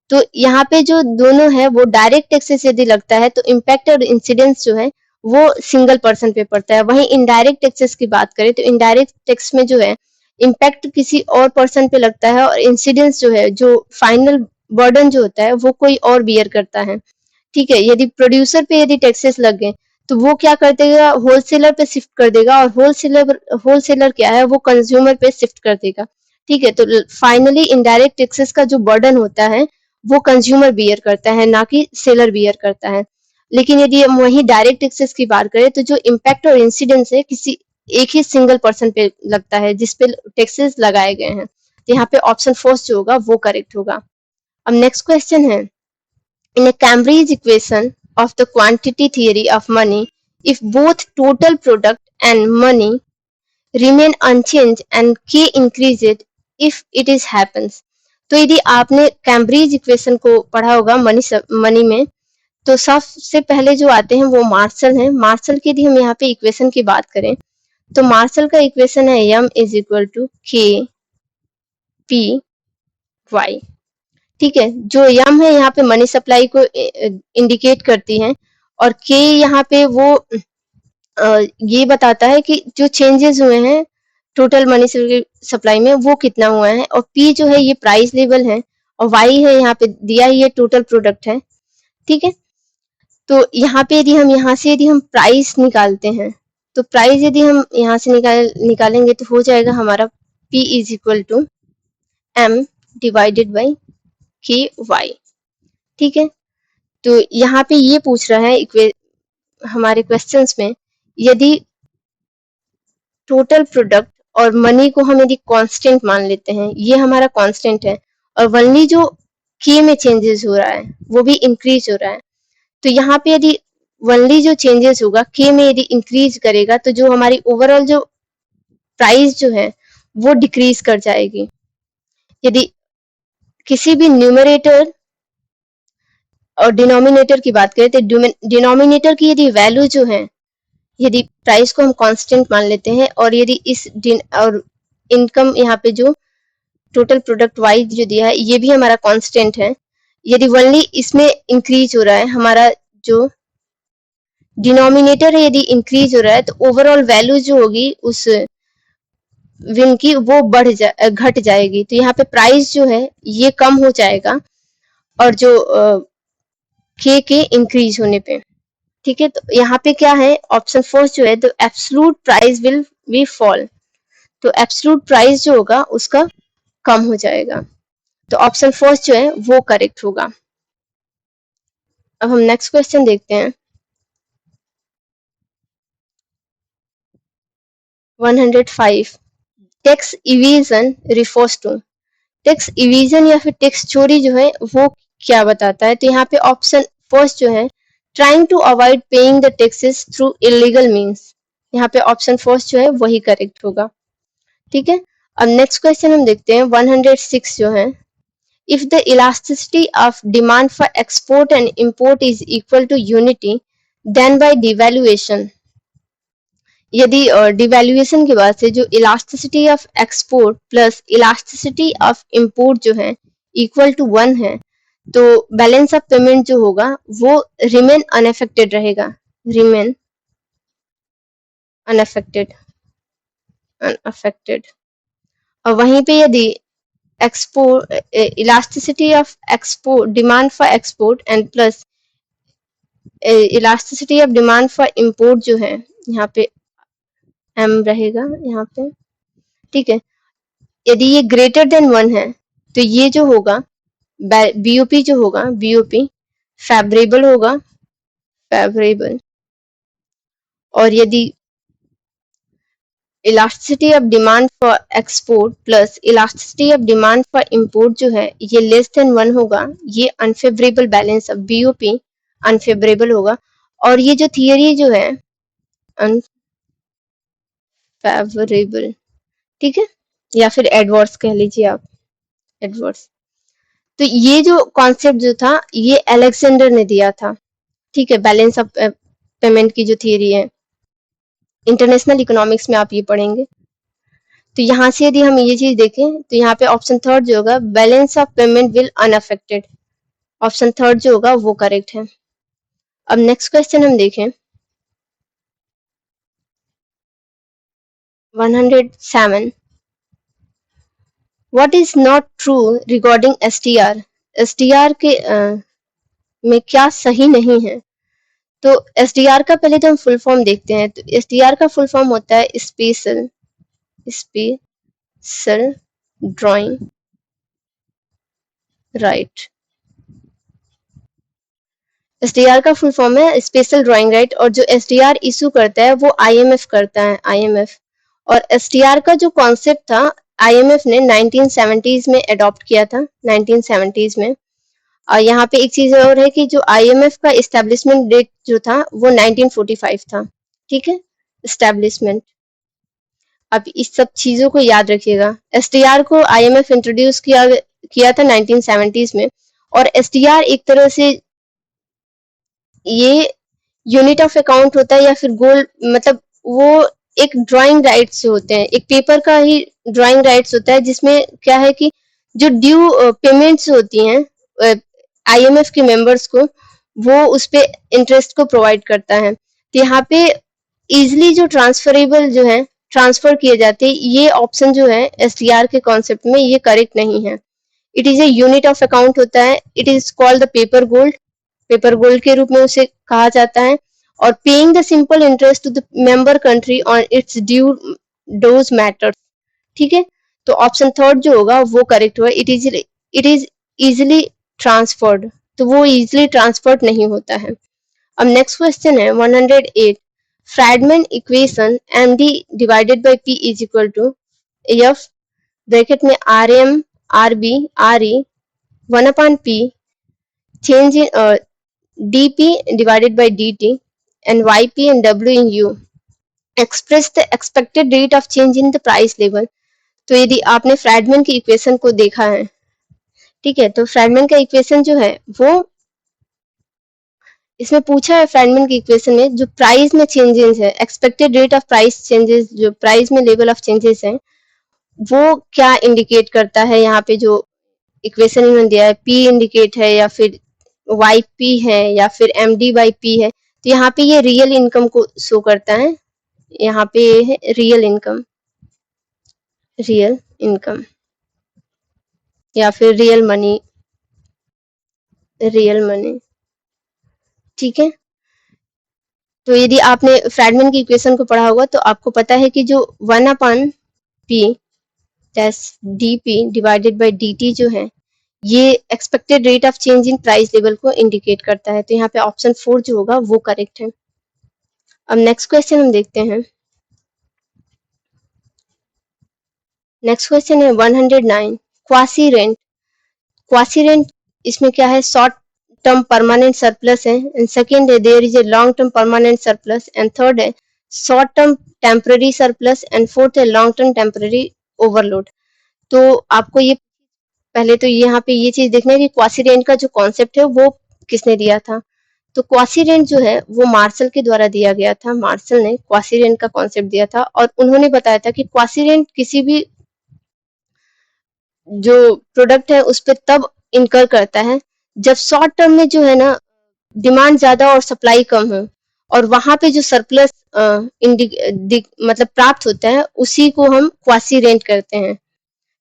तो यहाँ पे जो दोनों है वो डायरेक्ट टैक्सेस यदि लगता है तो इम्पैक्ट और इंसिडेंस जो है वो सिंगल पर्सन पे पड़ता है। वहीं इनडायरेक्ट टैक्सेस की बात करें तो इनडायरेक्ट टैक्स में जो है इम्पैक्ट किसी और पर्सन पे लगता है, और इंसिडेंस जो है, जो फाइनल बर्डन जो होता है वो कोई और बियर करता है। ठीक है, यदि प्रोड्यूसर पे यदि टैक्सेस लग गए तो वो क्या कर देगा, होलसेलर पे शिफ्ट कर देगा, और होलसेलर क्या है वो कंज्यूमर पे शिफ्ट कर देगा। ठीक है, तो फाइनली इनडायरेक्ट टैक्सेस का जो बर्डन होता है वो कंज्यूमर बियर करता है, ना कि सेलर बियर करता है। लेकिन यदि हम वही डायरेक्ट टैक्सेस की बात करें तो जो इम्पैक्ट और इंसिडेंस है किसी एक ही सिंगल पर्सन पे लगता है जिसपे टैक्सेस लगाए गए हैं। तो यहाँ पे ऑप्शन 4 जो होगा वो करेक्ट होगा। अब नेक्स्ट क्वेश्चन है, in a Cambridge equation of the quantity theory of money, if both total product and money remain unchanged and k increases if it is happens। तो यदि आपने कैम्ब्रिज इक्वेशन को पढ़ा होगा मनी में, तो सबसे पहले जो आते हैं वो मार्शल हैं। मार्शल की यदि हम यहाँ पे इक्वेशन की बात करें तो मार्शल का इक्वेशन है m is equal to k p y। ठीक है, जो यम है यहाँ पे मनी सप्लाई को इंडिकेट करती है, और के यहाँ पे वो ये बताता है कि जो चेंजेस हुए हैं टोटल मनी सप्लाई में वो कितना हुआ है, और पी जो है ये प्राइस लेवल है, और वाई है यहाँ पे दिया ये टोटल प्रोडक्ट है। ठीक है, तो यहाँ पे यदि हम प्राइस निकालते हैं तो प्राइस यदि हम यहाँ से निकालेंगे तो हो जाएगा हमारा P is equal to M divided by K Y. ठीक है, तो यहाँ पे ये पूछ रहा है हमारे क्वेश्चंस में, यदि टोटल प्रोडक्ट और मनी को हम यदि कांस्टेंट मान लेते हैं, ये हमारा कांस्टेंट है, और वनली जो के में चेंजेस हो रहा है वो भी इंक्रीज हो रहा है, तो यहाँ पे यदि वनली जो चेंजेस होगा के में यदि इंक्रीज करेगा तो जो हमारी ओवरऑल जो प्राइस जो है वो डिक्रीज कर जाएगी। यदि किसी भी न्यूमरेटर और डिनोमिनेटर की बात करें तो डिनोमिनेटर की यदि वैल्यू जो है, यदि प्राइस को हम कांस्टेंट मान लेते हैं और यदि और इनकम यहाँ पे जो टोटल प्रोडक्ट वाइज जो दिया है ये भी हमारा कांस्टेंट है, यदि ओनली इसमें इंक्रीज हो रहा है, हमारा जो डिनोमिनेटर है यदि इंक्रीज हो रहा है तो ओवरऑल वैल्यू जो होगी उस विन की वो घट जाएगी। तो यहाँ पे प्राइस जो है ये कम हो जाएगा और जो के इंक्रीज होने पे, ठीक है। तो यहाँ पे क्या है, ऑप्शन फर्स्ट जो है the absolute price will be fall, तो एब्सोल्यूट प्राइस जो होगा उसका कम हो जाएगा। तो ऑप्शन फर्स्ट जो है वो करेक्ट होगा। अब हम नेक्स्ट क्वेश्चन देखते हैं 105। Tax evasion refers to, tax evasion या फिर टैक्स चोरी जो है वो क्या बताता है। तो यहाँ पे ऑप्शन फर्स्ट जो है trying to avoid paying the taxes through illegal means, यहाँ पे ऑप्शन फर्स्ट जो है वही करेक्ट होगा, ठीक है। अब नेक्स्ट क्वेश्चन हम देखते हैं 106 जो है if the elasticity of demand for export and import is equal to unity then by devaluation, यदि डिवैल्यूएशन के बाद से जो elasticity of export plus elasticity of import जो है इक्वल टू 1 है तो बैलेंस ऑफ पेमेंट जो होगा वो रिमेन अनअफेक्टेड रहेगा, रिमेन अनअफेक्टेड अनअफेक्टेड। और वहीं पे यदि export elasticity of export demand for export and plus elasticity of demand for import जो है यहाँ पे एम रहेगा यहाँ पे, ठीक है। यदि ये ग्रेटर देन 1 है तो ये जो होगा बीओपी जो होगा बीओपी फेवरेबल होगा, फेवरेबल। और यदि elasticity of demand for export plus elasticity of demand for import जो है ये लेस देन 1 होगा, ये unfavourable balance of BOP unfavourable होगा। और ये जो थियरी जो है अनफेवरेबल, ठीक है, या फिर एडवर्स कह लीजिए आप, एडवर्स। तो ये जो कॉन्सेप्ट जो था ये अलेक्जेंडर ने दिया था, ठीक है। बैलेंस ऑफ पेमेंट की जो थियरी है इंटरनेशनल इकोनॉमिक्स में आप ये पढ़ेंगे। तो यहाँ से यदि हम ये चीज देखें तो यहाँ पे ऑप्शन थर्ड जो होगा balance of payment will unaffected, option third जो होगा वो करेक्ट है। अब नेक्स्ट क्वेश्चन हम देखें 107। What is not true regarding STR, STR के में क्या सही नहीं है। तो एसडीआर का पहले तो हम फुल फॉर्म देखते हैं। तो एसडीआर का फुल फॉर्म होता है special special drawing right, SDR का फुल फॉर्म है स्पेशल ड्राइंग राइट। और जो एसडीआर इशू करता है वो आईएमएफ करता है, आईएमएफ। और एसडीआर का जो कॉन्सेप्ट था आईएमएफ ने 1970s में अडॉप्ट किया था, 1970s में। और यहाँ पे एक चीज और है कि जो आईएमएफ का एस्टेब्लिशमेंट डेट जो था वो 1945 था, ठीक है, एस्टेब्लिशमेंट। अब इस सब चीजों को याद रखिएगा। एसडीआर को आईएमएफ इंट्रोड्यूस किया था 1970s में। और एसडीआर एक तरह से ये यूनिट ऑफ अकाउंट होता है या फिर गोल, मतलब वो एक ड्राइंग राइट्स होते हैं, एक पेपर का ही ड्राइंग राइट्स होता है जिसमें क्या है कि जो ड्यू पेमेंट्स होती हैं आईएमएफ के मेंबर्स को वो उस पे इंटरेस्ट को प्रोवाइड करता है। तो यहाँ पे इजिली जो ट्रांसफरेबल जो है ट्रांसफर किए जाते हैं, ये ऑप्शन जो है एसडीआर के कॉन्सेप्ट में ये करेक्ट नहीं है। It is a unit of account होता है, it is called the paper gold, paper gold के रूप में उसे कहा जाता है। और paying the simple interest to the member country on its due dues matters, ठीक है। तो ऑप्शन थर्ड जो होगा वो करेक्ट हुआ, इट इज इजिली ट्रांसफर्ड, तो वो इजिली ट्रांसफर्ड नहीं होता है। अब नेक्स्ट क्वेश्चन है 108। Friedman equation md divided by p is equal to f bracket में rm rb re 1/p change in dp divided by dt and yp and w in u express the expected rate of change in the price level। तो यदि आपने फ्रैडमैन की equation को देखा है, ठीक है, तो फ्रैडमैन का इक्वेशन जो है वो इसमें पूछा है फ्रेडमैन की इक्वेशन में जो प्राइस में चेंजेस है, expected rate of price changes, जो प्राइस में लेवल ऑफ चेंजेस है वो क्या इंडिकेट करता है। यहाँ पे जो इक्वेशन में दिया है पी इंडिकेट है या फिर वाई पी है या फिर एम डी बाई पी है, तो यहाँ पे ये रियल इनकम को शो करता है। यहाँ पे ये है रियल इनकम, रियल इनकम या फिर रियल मनी, रियल मनी। ठीक है, तो यदि आपने फ्रेडमैन की इक्वेशन को पढ़ा होगा तो आपको पता है कि जो 1/p dp divided by dt जो है ये expected rate of change in price level को इंडिकेट करता है। तो यहाँ पे ऑप्शन 4 जो होगा वो करेक्ट है। अब नेक्स्ट क्वेश्चन हम देखते हैं। नेक्स्ट क्वेश्चन है 109 क्वासी रेंट। क्वासी रेंट इसमें क्या है, शॉर्ट टर्म परमानेंट सरप्लस है, एंड सेकंड है there is a long term permanent surplus, and third है short term temporary surplus, and fourth है लॉन्ग टर्म टेम्पररी ओवरलोड। तो आपको ये पहले तो यहाँ पे ये चीज देखना है कि क्वासी रेंट का जो कॉन्सेप्ट है वो किसने दिया था। तो क्वासी रेंट जो है वो मार्शल के द्वारा दिया गया था। मार्शल ने क्वासी रेंट का कॉन्सेप्ट दिया था और उन्होंने बताया था कि क्वासी रेंट किसी भी जो प्रोडक्ट है उस पर तब इनकर करता है जब शॉर्ट टर्म में जो है ना डिमांड ज्यादा और सप्लाई कम हो, और वहां पे जो सरप्लस मतलब प्राप्त होता है उसी को हम क्वासी रेंट करते हैं।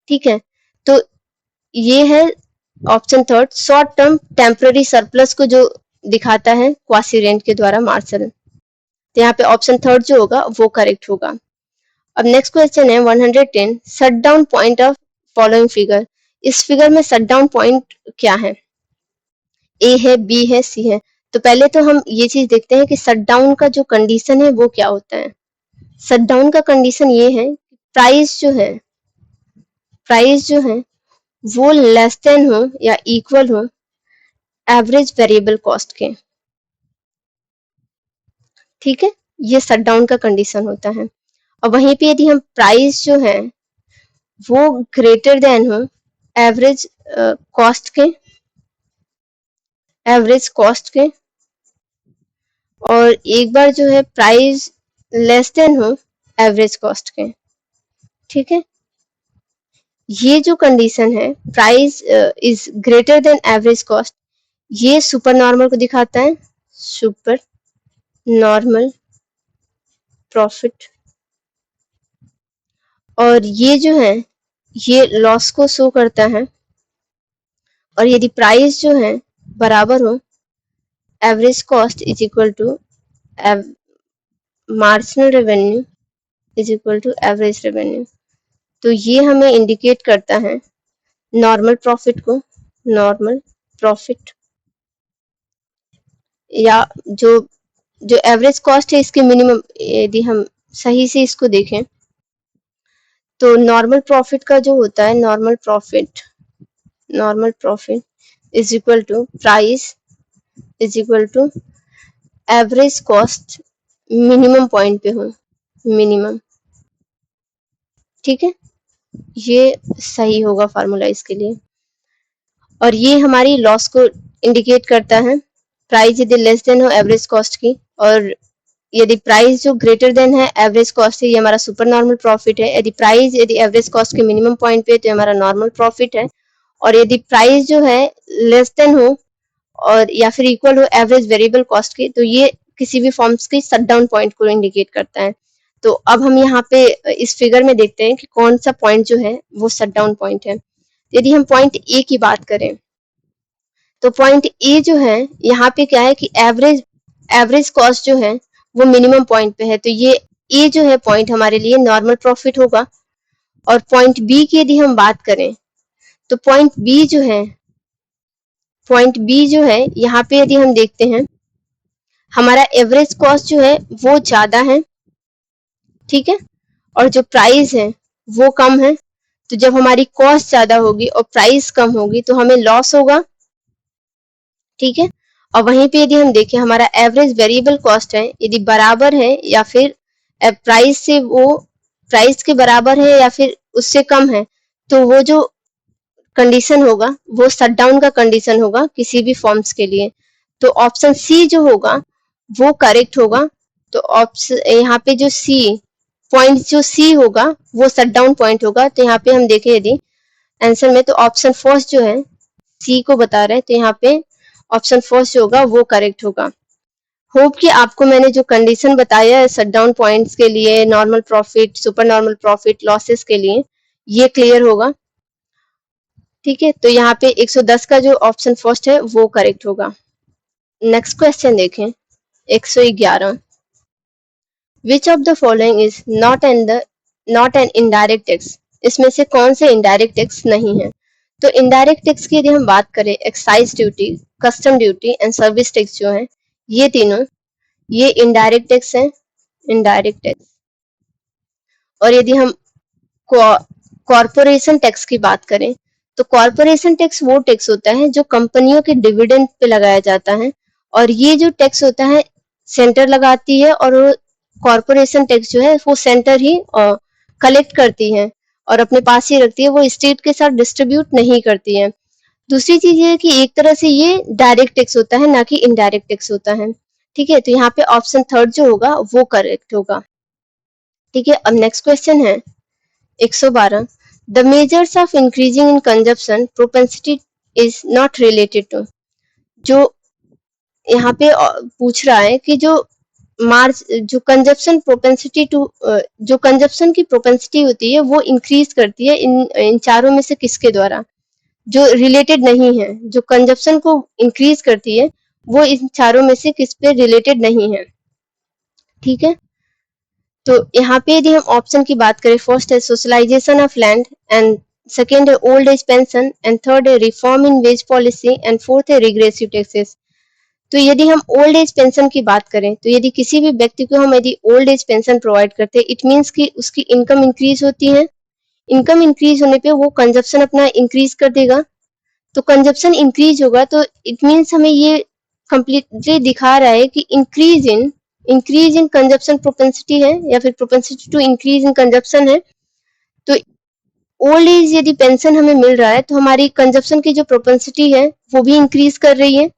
ठीक है, तो ये है option third, short term temporary surplus को जो दिखाता है क्वासी रेंट के द्वारा मार्शल। तो यहाँ पे ऑप्शन थर्ड जो होगा वो करेक्ट होगा। अब नेक्स्ट क्वेश्चन है 110 shut down point of following figure. इस फिगर में शट डाउन पॉइंट क्या है, ए है, बी है, सी है। तो पहले तो हम ये चीज देखते हैं कि शट डाउन का जो कंडीशन है वो क्या होता है। शट डाउन का कंडीशन ये है प्राइस जो है, प्राइस जो है वो लेस देन हो या इक्वल हो एवरेज वेरिएबल कॉस्ट के। ठीक है, ये शट डाउन का कंडीशन होता है। और वहीं पे यदि हम प्राइस जो है वो ग्रेटर देन हो एवरेज कॉस्ट के, एवरेज कॉस्ट के, और एक बार जो है प्राइस लेस देन हो एवरेज कॉस्ट के। ठीक है, ये जो कंडीशन है price is greater than average cost, ये सुपर नॉर्मल को दिखाता है, सुपर नॉर्मल प्रॉफिट। और ये जो है ये लॉस को शो करता है। और यदि प्राइस जो है बराबर हो average cost is equal to marginal revenue is equal to average revenue, तो ये हमें इंडिकेट करता है नॉर्मल प्रॉफिट को, नॉर्मल प्रॉफिट, या जो जो एवरेज कॉस्ट है इसके मिनिमम। यदि हम सही से इसको देखें तो नॉर्मल प्रॉफिट का जो होता है normal profit, normal profit is equal to price is equal to average cost minimum point पे हो, मिनिमम। ठीक है, ये सही होगा फार्मूला इसके लिए। और ये हमारी लॉस को इंडिकेट करता है, प्राइस यदि लेस देन हो एवरेज कॉस्ट की, और यदि प्राइस जो ग्रेटर देन है एवरेज कॉस्ट है ये हमारा सुपर नॉर्मल प्रॉफिट है। यदि प्राइस यदि एवरेज कॉस्ट के मिनिमम पॉइंट पे तो हमारा नॉर्मल प्रॉफिट है। और यदि प्राइस जो है लेस देन हो और या फिर इक्वल हो एवरेज वेरिएबल कॉस्ट की, तो ये किसी भी फॉर्म्स की शट डाउन पॉइंट को इंडिकेट करता है। तो अब हम यहाँ पे इस फिगर में देखते हैं कि कौन सा पॉइंट जो है वो शट डाउन पॉइंट है। यदि हम पॉइंट ए की बात करें तो पॉइंट ए जो है यहाँ पे क्या है कि एवरेज एवरेज कॉस्ट जो है वो मिनिमम पॉइंट पे है, तो ये ए जो है पॉइंट हमारे लिए नॉर्मल प्रॉफिट होगा। और पॉइंट बी की यदि हम बात करें तो पॉइंट बी जो है, पॉइंट बी जो है यहाँ पे यदि हम देखते हैं हमारा एवरेज कॉस्ट जो है वो ज्यादा है। ठीक है, और जो प्राइस है वो कम है। तो जब हमारी कॉस्ट ज्यादा होगी और प्राइस कम होगी तो हमें लॉस होगा। ठीक है, और वहीं पे यदि हम देखें हमारा एवरेज वेरिएबल कॉस्ट है यदि बराबर है या फिर प्राइस से वो प्राइस के बराबर है या फिर उससे कम है, तो वो जो कंडीशन होगा वो शट डाउन का कंडीशन होगा किसी भी फॉर्म्स के लिए। तो ऑप्शन सी जो होगा वो करेक्ट होगा। तो ऑप्शन यहाँ पे जो सी पॉइंट जो सी होगा वो शट डाउन पॉइंट होगा। तो यहाँ पे हम देखें यदि आंसर में, तो ऑप्शन फर्स्ट जो है सी को बता रहे हैं, तो यहाँ पे ऑप्शन फर्स्ट जो होगा वो करेक्ट होगा। होप कि आपको मैंने जो कंडीशन बताया है शट डाउन पॉइंट्स के लिए, normal profit, super normal profit, losses के लिए, ये क्लियर होगा। ठीक है, तो यहाँ पे 110 का जो ऑप्शन फर्स्ट है वो करेक्ट होगा। नेक्स्ट क्वेश्चन देखें 111, विच of the following is not an indirect tax. इसमें से कौन से इनडायरेक्ट टैक्स नहीं है। तो इनडायरेक्ट टैक्स की यदि हम बात करें, excise duty, custom duty and service tax जो है, ये तीनों ये इनडायरेक्ट टैक्स है, इनडायरेक्ट टैक्स। और यदि हम कॉर्पोरेशन टैक्स की बात करें, तो कॉर्पोरेशन टैक्स वो टैक्स होता है जो कंपनियों के डिविडेंड पे लगाया जाता है, और ये जो टैक्स होता है सेंटर लगाती है, और कॉर्पोरेशन टैक्स जो है वो सेंटर ही कलेक्ट करती है और अपने पास ही रखती है, वो स्टेट के साथ डिस्ट्रीब्यूट नहीं करती है। दूसरी चीज ये है कि एक तरह से ये डायरेक्ट टैक्स होता है, ना कि इनडायरेक्ट टैक्स होता है। ठीक है, तो यहाँ पे ऑप्शन थर्ड जो होगा वो करेक्ट होगा। ठीक है, अब नेक्स्ट क्वेश्चन है 112, the measures of increasing in consumption propensity is not related to. जो यहाँ पे पूछ रहा है कि जो जो कंजप्शन प्रोपेंसिटी टू, जो कंजप्शन की प्रोपेंसिटी होती है वो इंक्रीज करती है इन चारों में से किसके द्वारा। जो रिलेटेड नहीं है, जो कंजप्शन को इंक्रीज करती है वो इन चारों में से किस पे रिलेटेड नहीं है। ठीक है, तो यहाँ पे यदि हम ऑप्शन की बात करें, फर्स्ट है socialisation of land, and second है old age pension, and third है reform in wage policy, and fourth है रिग्रेसिव टैक्सेस। तो यदि हम ओल्ड एज पेंशन की बात करें, तो यदि किसी भी व्यक्ति को हम यदि ओल्ड एज पेंशन प्रोवाइड करते हैं, इट मीन्स कि उसकी इनकम इंक्रीज होती है। इनकम इंक्रीज होने पे वो कंजप्शन अपना इंक्रीज कर देगा। तो कंजप्शन इंक्रीज होगा तो इट मीन्स हमें ये कंप्लीटली दिखा रहा है कि इंक्रीज इन कंजप्शन प्रोपेंसिटी है, या फिर propensity to increase in consumption है। तो ओल्ड एज यदि पेंशन हमें मिल रहा है तो हमारी कंजप्शन की जो प्रोपेंसिटी है वो भी इंक्रीज कर रही है।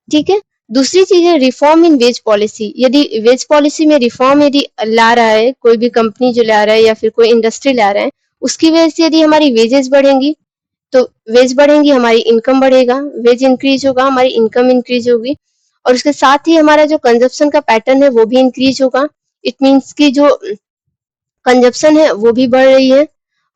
ठीक है, दूसरी चीज है रिफॉर्म इन वेज पॉलिसी। यदि वेज पॉलिसी में रिफॉर्म यदि ला रहा है कोई भी कंपनी जो ला रहा है या फिर कोई इंडस्ट्री ला रहा है, उसकी वजह से यदि हमारी वेजेस बढ़ेंगी, तो वेज बढ़ेंगी, हमारी इनकम बढ़ेगा, वेज इंक्रीज होगा, हमारी इनकम इंक्रीज होगी, और उसके साथ ही हमारा जो कंजप्शन का पैटर्न है वो भी इंक्रीज होगा। इट मीन्स की जो कंजप्शन है वो भी बढ़ रही है।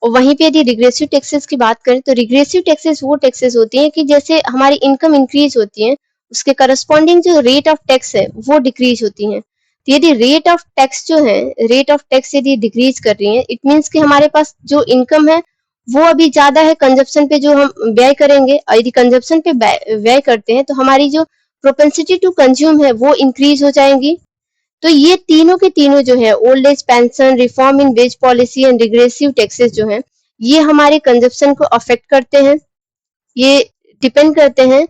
और वहीं पे यदि रिग्रेसिव टैक्सेस की बात करें, तो रिग्रेसिव टैक्सेस वो टैक्सेस होती हैं कि जैसे हमारी इनकम इंक्रीज होती है, उसके करस्पॉन्डिंग जो रेट ऑफ टैक्स है वो डिक्रीज होती है। तो यदि रेट ऑफ टैक्स जो है, रेट ऑफ टैक्स यदि डिक्रीज कर रही है, इट मीन्स कि हमारे पास जो इनकम है वो अभी ज्यादा है कंजप्शन पे जो हम व्यय करेंगे, और यदि कंजप्शन पे व्यय करते हैं तो हमारी जो प्रोपेंसिटी टू कंज्यूम है वो इंक्रीज हो जाएंगी। तो ये तीनों के तीनों जो है, old age pension, reform in wage policy and regressive taxes जो है, ये हमारे कंजप्शन को अफेक्ट करते हैं, ये डिपेंड करते हैं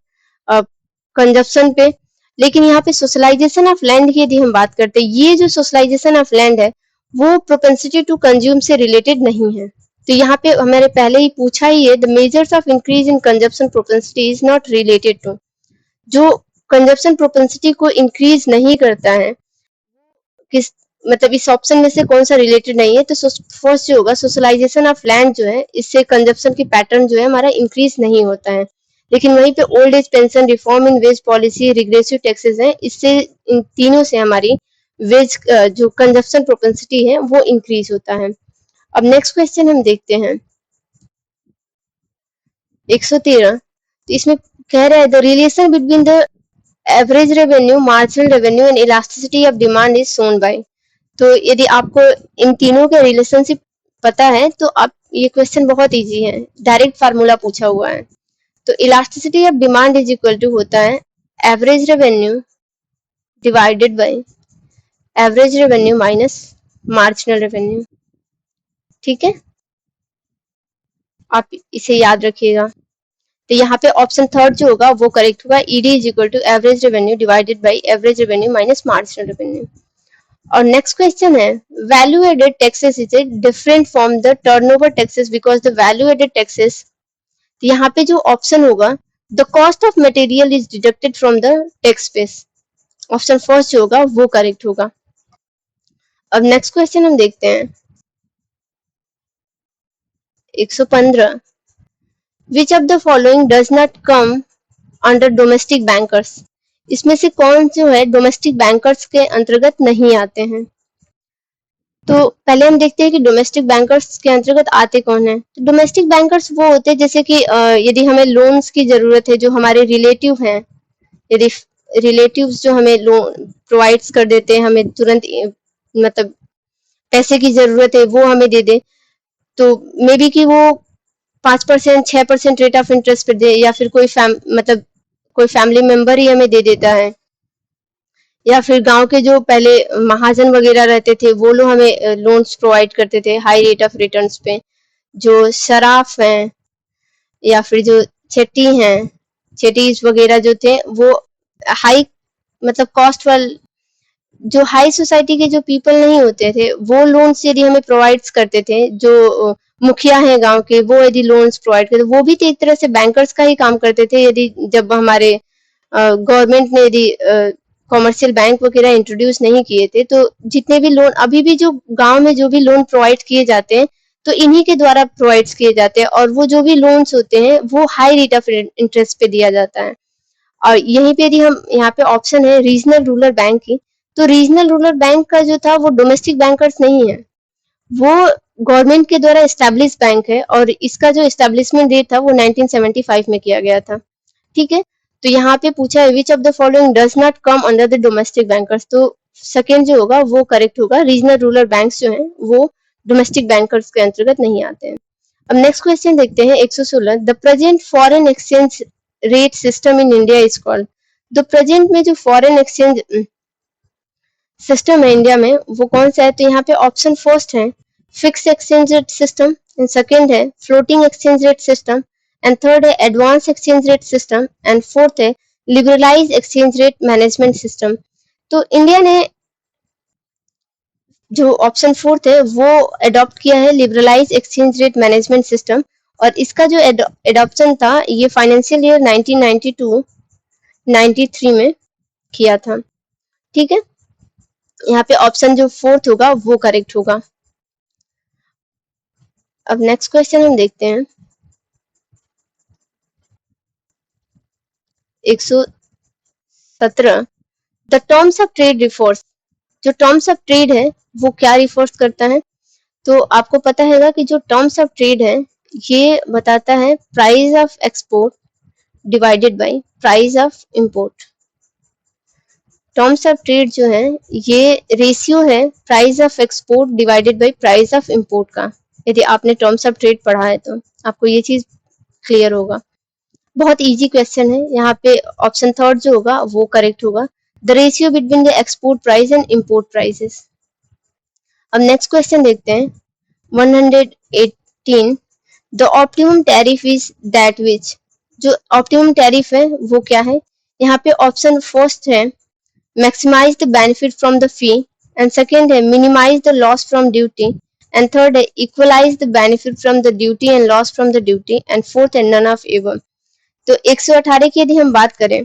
कंजप्शन पे। लेकिन यहाँ पे सोशलाइजेशन ऑफ लैंड की यदि हम बात करते हैं, ये जो सोशलाइजेशन ऑफ लैंड है वो प्रोपेंसिटी टू कंज्यूम से रिलेटेड नहीं है। तो यहाँ पे हमारे पहले ही पूछा ही है, the measures of increase in consumption propensity is not related to. जो कंजप्शन प्रोपेंसिटी को इंक्रीज नहीं करता है, किस मतलब इस ऑप्शन में से कौन सा रिलेटेड नहीं है, तो फर्स्ट जो होगा सोशलाइजेशन ऑफ लैंड जो है, इससे कंजप्शन की पैटर्न जो है हमारा इंक्रीज नहीं होता है। लेकिन वहीं पे old age pension, reform in wage policy, regressive taxes है, इससे इन तीनों से हमारी वेज जो कंजप्शन प्रोपेंसिटी है वो इंक्रीज होता है। अब नेक्स्ट क्वेश्चन हम देखते हैं 113। तो इसमें कह रहा है the relation between the average revenue, marginal revenue and elasticity of demand is shown by. तो यदि आपको इन तीनों के रिलेशनशिप पता है तो आप ये क्वेश्चन बहुत इजी है, डायरेक्ट फार्मूला पूछा हुआ है। तो elasticity of demand is equal to होता है average revenue divided by average revenue minus marginal revenue. ठीक है, आप इसे याद रखिएगा। तो यहाँ पे ऑप्शन थर्ड जो होगा वो करेक्ट होगा, ED is equal to average revenue divided by average revenue minus marginal revenue. और नेक्स्ट क्वेश्चन है value added taxes is a different from the turnover taxes because the value added taxes. यहाँ पे जो option होगा the cost of material is deducted from the tax base. Option first जो होगा वो correct होगा। अब नेक्स्ट क्वेश्चन हम देखते हैं 115। विच of the following does not come under domestic bankers. इसमें से कौन जो है डोमेस्टिक बैंकर्स के अंतर्गत नहीं आते हैं। तो पहले हम देखते हैं कि डोमेस्टिक बैंकर्स के अंतर्गत आते कौन है। तो डोमेस्टिक बैंकर्स वो होते हैं जैसे कि यदि हमें लोन्स की जरूरत है, जो हमारे रिलेटिव हैं, यदि रिलेटिव्स जो हमें लोन प्रोवाइड्स कर देते हैं, हमें तुरंत मतलब पैसे की जरूरत है वो हमें दे दे, तो मे बी कि वो 5% 6% रेट ऑफ इंटरेस्ट पे दे, या फिर मतलब कोई फैमिली मेंबर ही हमें दे देता है, या फिर गांव के जो पहले महाजन वगैरह रहते थे वो लोग हमें लोन्स प्रोवाइड करते थे हाई रेट ऑफ रिटर्न्स पे। जो शराफ हैं या फिर जो चेट्टी हैं, चेटीज वगैरह जो थे वो हाई मतलब कॉस्ट वाल जो हाई सोसाइटी के जो पीपल नहीं होते थे वो लोन्स यदि हमें प्रोवाइड करते थे, जो मुखिया हैं गांव के वो यदि लोन्स प्रोवाइड करते, वो भी तो एक तरह से बैंकर्स का ही काम करते थे। यदि जब हमारे गवर्नमेंट ने यदि कॉमर्शियल बैंक वगैरह इंट्रोड्यूस नहीं किए थे, तो जितने भी लोन अभी भी जो गांव में जो भी लोन प्रोवाइड किए जाते हैं तो इन्हीं के द्वारा प्रोवाइड किए जाते हैं, और वो जो भी लोन्स होते हैं वो हाई रेट ऑफ इंटरेस्ट पे दिया जाता है। और यहीं पे यदि हम यहाँ पे ऑप्शन है रीजनल रूरल बैंक की, तो रीजनल रूरल बैंक का जो था वो डोमेस्टिक बैंकर्स नहीं है, वो गवर्नमेंट के द्वारा एस्टेब्लिश बैंक है, और इसका जो एस्टेब्लिशमेंट डेट था वो 1975 में किया गया था। ठीक है, तो यहाँ पे पूछा है विच of the following does not come under the domestic bankers, तो सेकेंड जो होगा वो करेक्ट होगा। रीजनल रूरल बैंक्स जो हैं वो डोमेस्टिक बैंकर्स के अंतर्गत नहीं आते हैं। अब नेक्स्ट क्वेश्चन देखते हैं 116। The present foreign exchange rate system in India is called. The present में जो फॉरेन एक्सचेंज सिस्टम है इंडिया में वो कौन सा है। तो यहाँ पे ऑप्शन फर्स्ट है fix exchange rate system, and second है floating exchange rate system, and third है advance exchange rate system, and fourth है liberalise exchange rate management system. तो इंडिया ने जो ऑप्शन फोर्थ है वो अडॉप्ट किया है liberalise exchange rate management system, और इसका जो एडॉप्शन था ये फाइनेंशियल ईयर 1992-93 में किया था। ठीक है, यहाँ पे ऑप्शन जो फोर्थ होगा वो करेक्ट होगा। अब नेक्स्ट क्वेश्चन हम देखते हैं 117। The terms of trade refers. जो टर्म्स ऑफ ट्रेड है वो क्या रिफर्स करता है। तो आपको पता हैगा कि जो टर्म्स ऑफ ट्रेड है ये बताता है price of export divided by price of import. Terms of trade जो है ये रेशियो है price of export divided by price of import का। यदि आपने टर्म्स ऑफ ट्रेड पढ़ा है तो आपको ये चीज क्लियर होगा। बहुत इजी क्वेश्चन है। यहाँ पे ऑप्शन थर्ड जो होगा वो करेक्ट होगा, the ratio between the export price and import prices. अब नेक्स्ट क्वेश्चन देखते हैं 118। The optimum tariff is that which. जो ऑप्टिमम टैरिफ है वो क्या है। यहाँ पे ऑप्शन फर्स्ट है maximize the benefit from the fee, and second है minimize the loss from duty, and third है equalize the benefit from the duty and loss from the duty, and fourth है none of above। तो 118 की यदि हम बात करें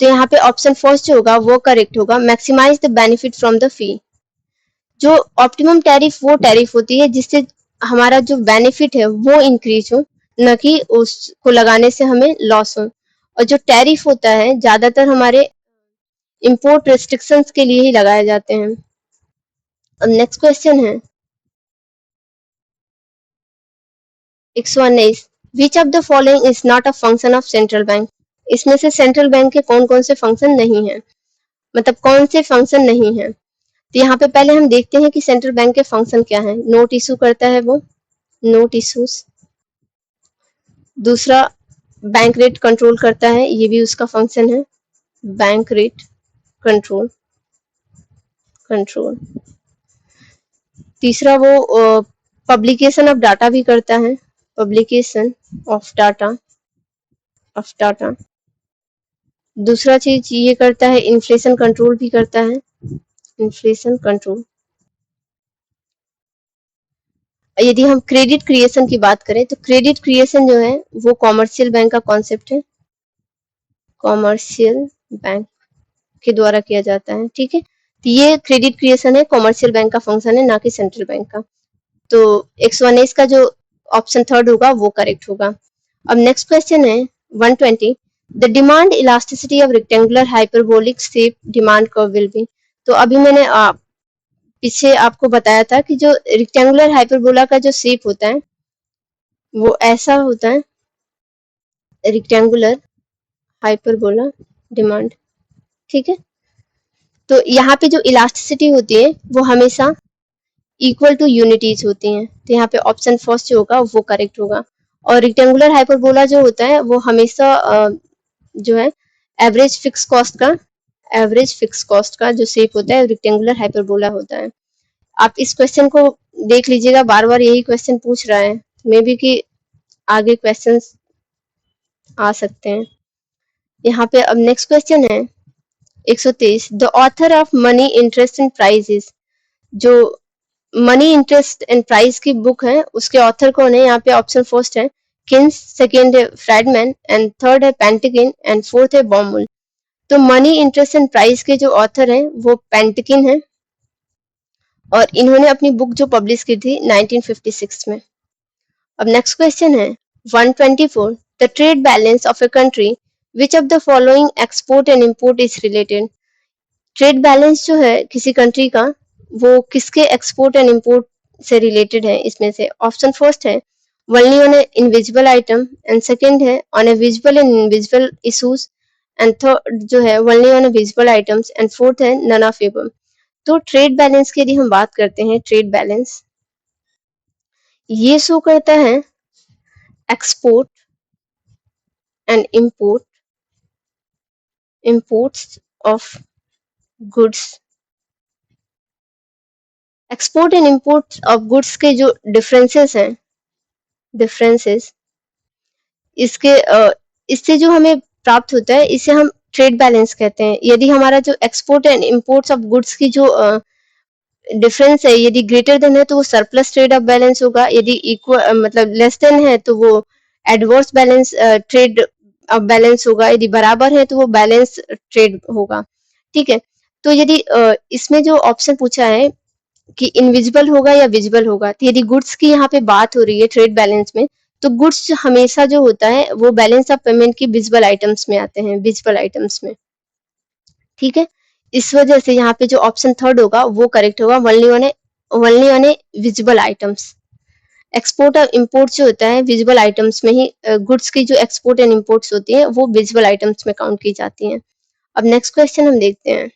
तो यहाँ पे ऑप्शन फर्स्ट जो होगा वो करेक्ट होगा, maximise the benefit from the fee. जो ऑप्टिमम टैरिफ वो टैरिफ होती है जिससे हमारा जो बेनिफिट है वो इंक्रीज हो, न कि उसको लगाने से हमें लॉस हो। और जो टैरिफ होता है ज्यादातर हमारे इंपोर्ट रेस्ट्रिक्शंस के लिए ही लगाए जाते हैं। अब नेक्स्ट क्वेश्चन है 119। विच of the following is not a function of central bank. इसमें से सेंट्रल बैंक के कौन कौन से फंक्शन नहीं है, मतलब कौन से फंक्शन नहीं है। तो यहाँ पे पहले हम देखते हैं कि सेंट्रल बैंक के फंक्शन क्या है। नोट इशू करता है वो, नोट इशूज। दूसरा बैंक रेट कंट्रोल करता है, ये भी उसका फंक्शन है, बैंक रेट कंट्रोल कंट्रोल। तीसरा वो पब्लिकेशन ऑफ डाटा भी करता है, पब्लिकेशन ऑफ डाटा। दूसरा चीज ये करता है इन्फ्लेशन कंट्रोल भी करता है, इन्फ्लेशन कंट्रोल। यदि हम क्रेडिट क्रिएशन की बात करें तो क्रेडिट क्रिएशन जो है वो कॉमर्शियल बैंक का कॉन्सेप्ट है, कॉमर्शियल बैंक के द्वारा किया जाता है। ठीक है, तो ये क्रेडिट क्रिएशन है, कॉमर्शियल बैंक का फंक्शन है, ना कि सेंट्रल बैंक का। तो 119 का जो ऑप्शन थर्ड होगा वो करेक्ट होगा। अब नेक्स्ट क्वेश्चन है 120, the demand elasticity of rectangular hyperbolic shape demand curve will be. तो अभी मैंने पीछे आपको बताया था कि जो रेक्टेंगुलर हाइपरबोला का जो शेप होता है वो ऐसा होता है, रेक्टेंगुलर हाइपरबोला डिमांड। ठीक है, तो यहाँ पे जो इलास्टिसिटी होती है वो हमेशा इक्वल टू यूनिटीज होती हैं, तो यहाँ पे ऑप्शन फर्स्ट जो होगा वो करेक्ट होगा। और रेक्टेंगुलर हाइपरबोला जो होता है वो हमेशा जो है एवरेज फिक्स कॉस्ट का, एवरेज फिक्स कॉस्ट का जो शेप होता है रेक्टेंगुलर हाइपरबोला होता है। आप इस क्वेश्चन को देख लीजिएगा, बार बार यही क्वेश्चन पूछ रहा है, मे बी कि आगे क्वेश्चंस आ सकते हैं। यहाँ पे अब नेक्स्ट क्वेश्चन है 123, the author of money interest and prices. जो मनी इंटरेस्ट एंड प्राइस की बुक है उसके ऑथर कौन है? यहाँ पे ऑप्शन फर्स्ट है किन्स, सेकेंड है फ्रैडमैन एंड थर्ड है पेंटिकिन एंड फोर्थ है बॉमुल। तो मनी इंटरेस्ट एंड प्राइस के जो ऑथर हैं वो पेंटिकिन है और इन्होंने अपनी बुक जो पब्लिश की थी 1956 में। अब नेक्स्ट क्वेश्चन है 124, the trade balance of a country which of the following export and import is related. Trade balance जो है किसी कंट्री का वो किसके एक्सपोर्ट एंड इंपोर्ट से रिलेटेड है? इसमें से ऑप्शन फर्स्ट है only on a invisible item and second है on a visible and invisible issues and third जो है only on a visible items and fourth है नन ऑफ एबव। तो ट्रेड बैलेंस की यदि हम बात करते हैं, ट्रेड बैलेंस ये शो करता है export and import, imports of goods, export and import of goods के जो डिफरेंसेस हैं, डिफरेंसेस इसके इससे जो हमें प्राप्त होता है इसे हम ट्रेड बैलेंस कहते हैं। यदि हमारा जो export and imports of goods की जो डिफरेंस है यदि ग्रेटर देन है तो वो सरप्लस ट्रेड ऑफ बैलेंस होगा, यदि इक्वल मतलब लेस देन है तो वो adverse balance trade off balance होगा, यदि बराबर है तो वो बैलेंस ट्रेड होगा। ठीक है, तो यदि इसमें जो ऑप्शन पूछा है कि इनविजिबल होगा या विजिबल होगा, तो यदि गुड्स की यहाँ पे बात हो रही है ट्रेड बैलेंस में तो गुड्स हमेशा जो होता है वो बैलेंस ऑफ पेमेंट की विजिबल आइटम्स में आते हैं, विजिबल आइटम्स में। ठीक है, इस वजह से यहाँ पे जो ऑप्शन थर्ड होगा वो करेक्ट होगा, only on a visible items. Export और इंपोर्ट जो होता है विजिबल आइटम्स में ही, गुड्स की जो एक्सपोर्ट एंड इंपोर्ट्स होती है वो विजिबल आइटम्स में काउंट की जाती हैं। अब नेक्स्ट क्वेश्चन हम देखते हैं।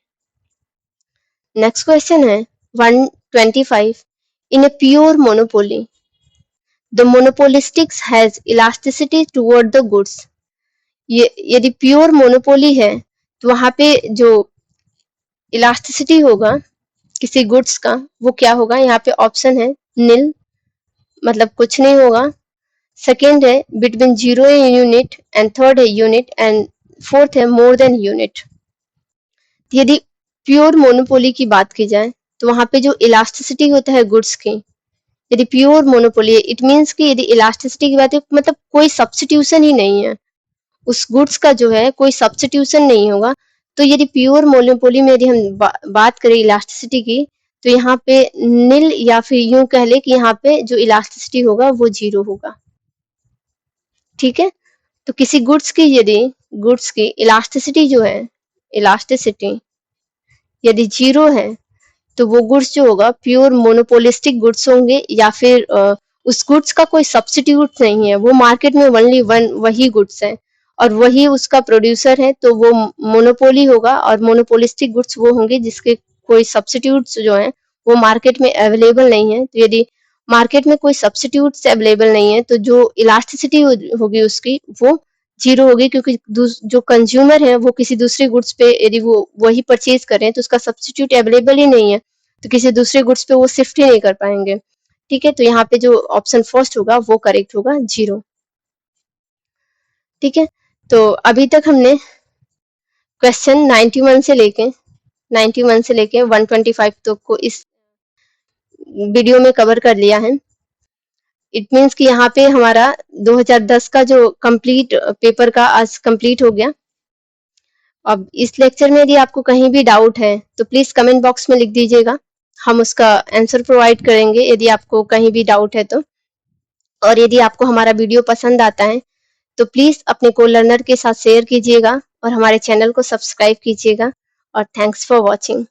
नेक्स्ट क्वेश्चन है 125, in a pure monopoly the monopolistic has elasticity toward the goods। ये यदि प्योर मोनोपोली है तो वहां पे जो इलास्टिसिटी होगा किसी गुड्स का वो क्या होगा? यहाँ पे ऑप्शन है नील, मतलब कुछ नहीं होगा, सेकेंड है between zero unit and third है यूनिट एंड फोर्थ है मोर देन यूनिट। यदि प्योर मोनोपोली की बात की जाए तो वहां पे जो इलास्टिसिटी होता है गुड्स की, यदि प्योर मोनोपोली है इट मीन्स कि यदि इलास्टिसिटी की बात है मतलब कोई सब्स्टिट्यूशन ही नहीं है, उस गुड्स का जो है कोई सब्स्टिट्यूशन नहीं होगा। तो यदि प्योर मोनोपोली में यदि हम बात करें इलास्टिसिटी की तो यहाँ पे नील या फिर यूं कह ले कि यहाँ पे जो इलास्टिसिटी होगा वो जीरो होगा। ठीक है, तो किसी गुड्स की यदि गुड्स की इलास्टिसिटी जो है, इलास्टिसिटी यदि जीरो है तो वो गुड्स जो होगा प्योर मोनोपोलिस्टिक गुड्स होंगे या फिर उस गुड्स का कोई सब्स्टिट्यूट नहीं है, वो मार्केट में ओनली वन वही गुड्स है और वही उसका प्रोड्यूसर है, तो वो मोनोपोली होगा और मोनोपोलिस्टिक गुड्स वो होंगे जिसके कोई सब्स्टिट्यूट्स जो है वो मार्केट में अवेलेबल नहीं है। तो यदि मार्केट में कोई सब्स्टिट्यूट्स अवेलेबल नहीं है तो जो इलास्टिसिटी होगी उसकी वो जीरो होगी, क्योंकि जो कंज्यूमर है वो किसी दूसरे गुड्स पे यदि वो वही परचेज कर रहे हैं तो उसका सब्स्टिट्यूट अवेलेबल ही नहीं है, तो किसी दूसरे गुड्स पे वो शिफ्ट ही नहीं कर पाएंगे। ठीक है, तो यहाँ पे जो ऑप्शन फर्स्ट होगा वो करेक्ट होगा, जीरो। ठीक है, तो अभी तक हमने क्वेश्चन 91 से लेके 125 तक को इस वीडियो में कवर कर लिया है। इट मीन्स कि यहाँ पे हमारा 2010 का जो कंप्लीट पेपर का आज कंप्लीट हो गया। अब इस लेक्चर में यदि आपको कहीं भी डाउट है तो प्लीज कमेंट बॉक्स में लिख दीजिएगा, हम उसका आंसर प्रोवाइड करेंगे यदि आपको कहीं भी डाउट है तो। और यदि आपको हमारा वीडियो पसंद आता है तो प्लीज अपने को लर्नर के साथ शेयर कीजिएगा और हमारे चैनल को सब्सक्राइब कीजिएगा। और थैंक्स फॉर वॉचिंग।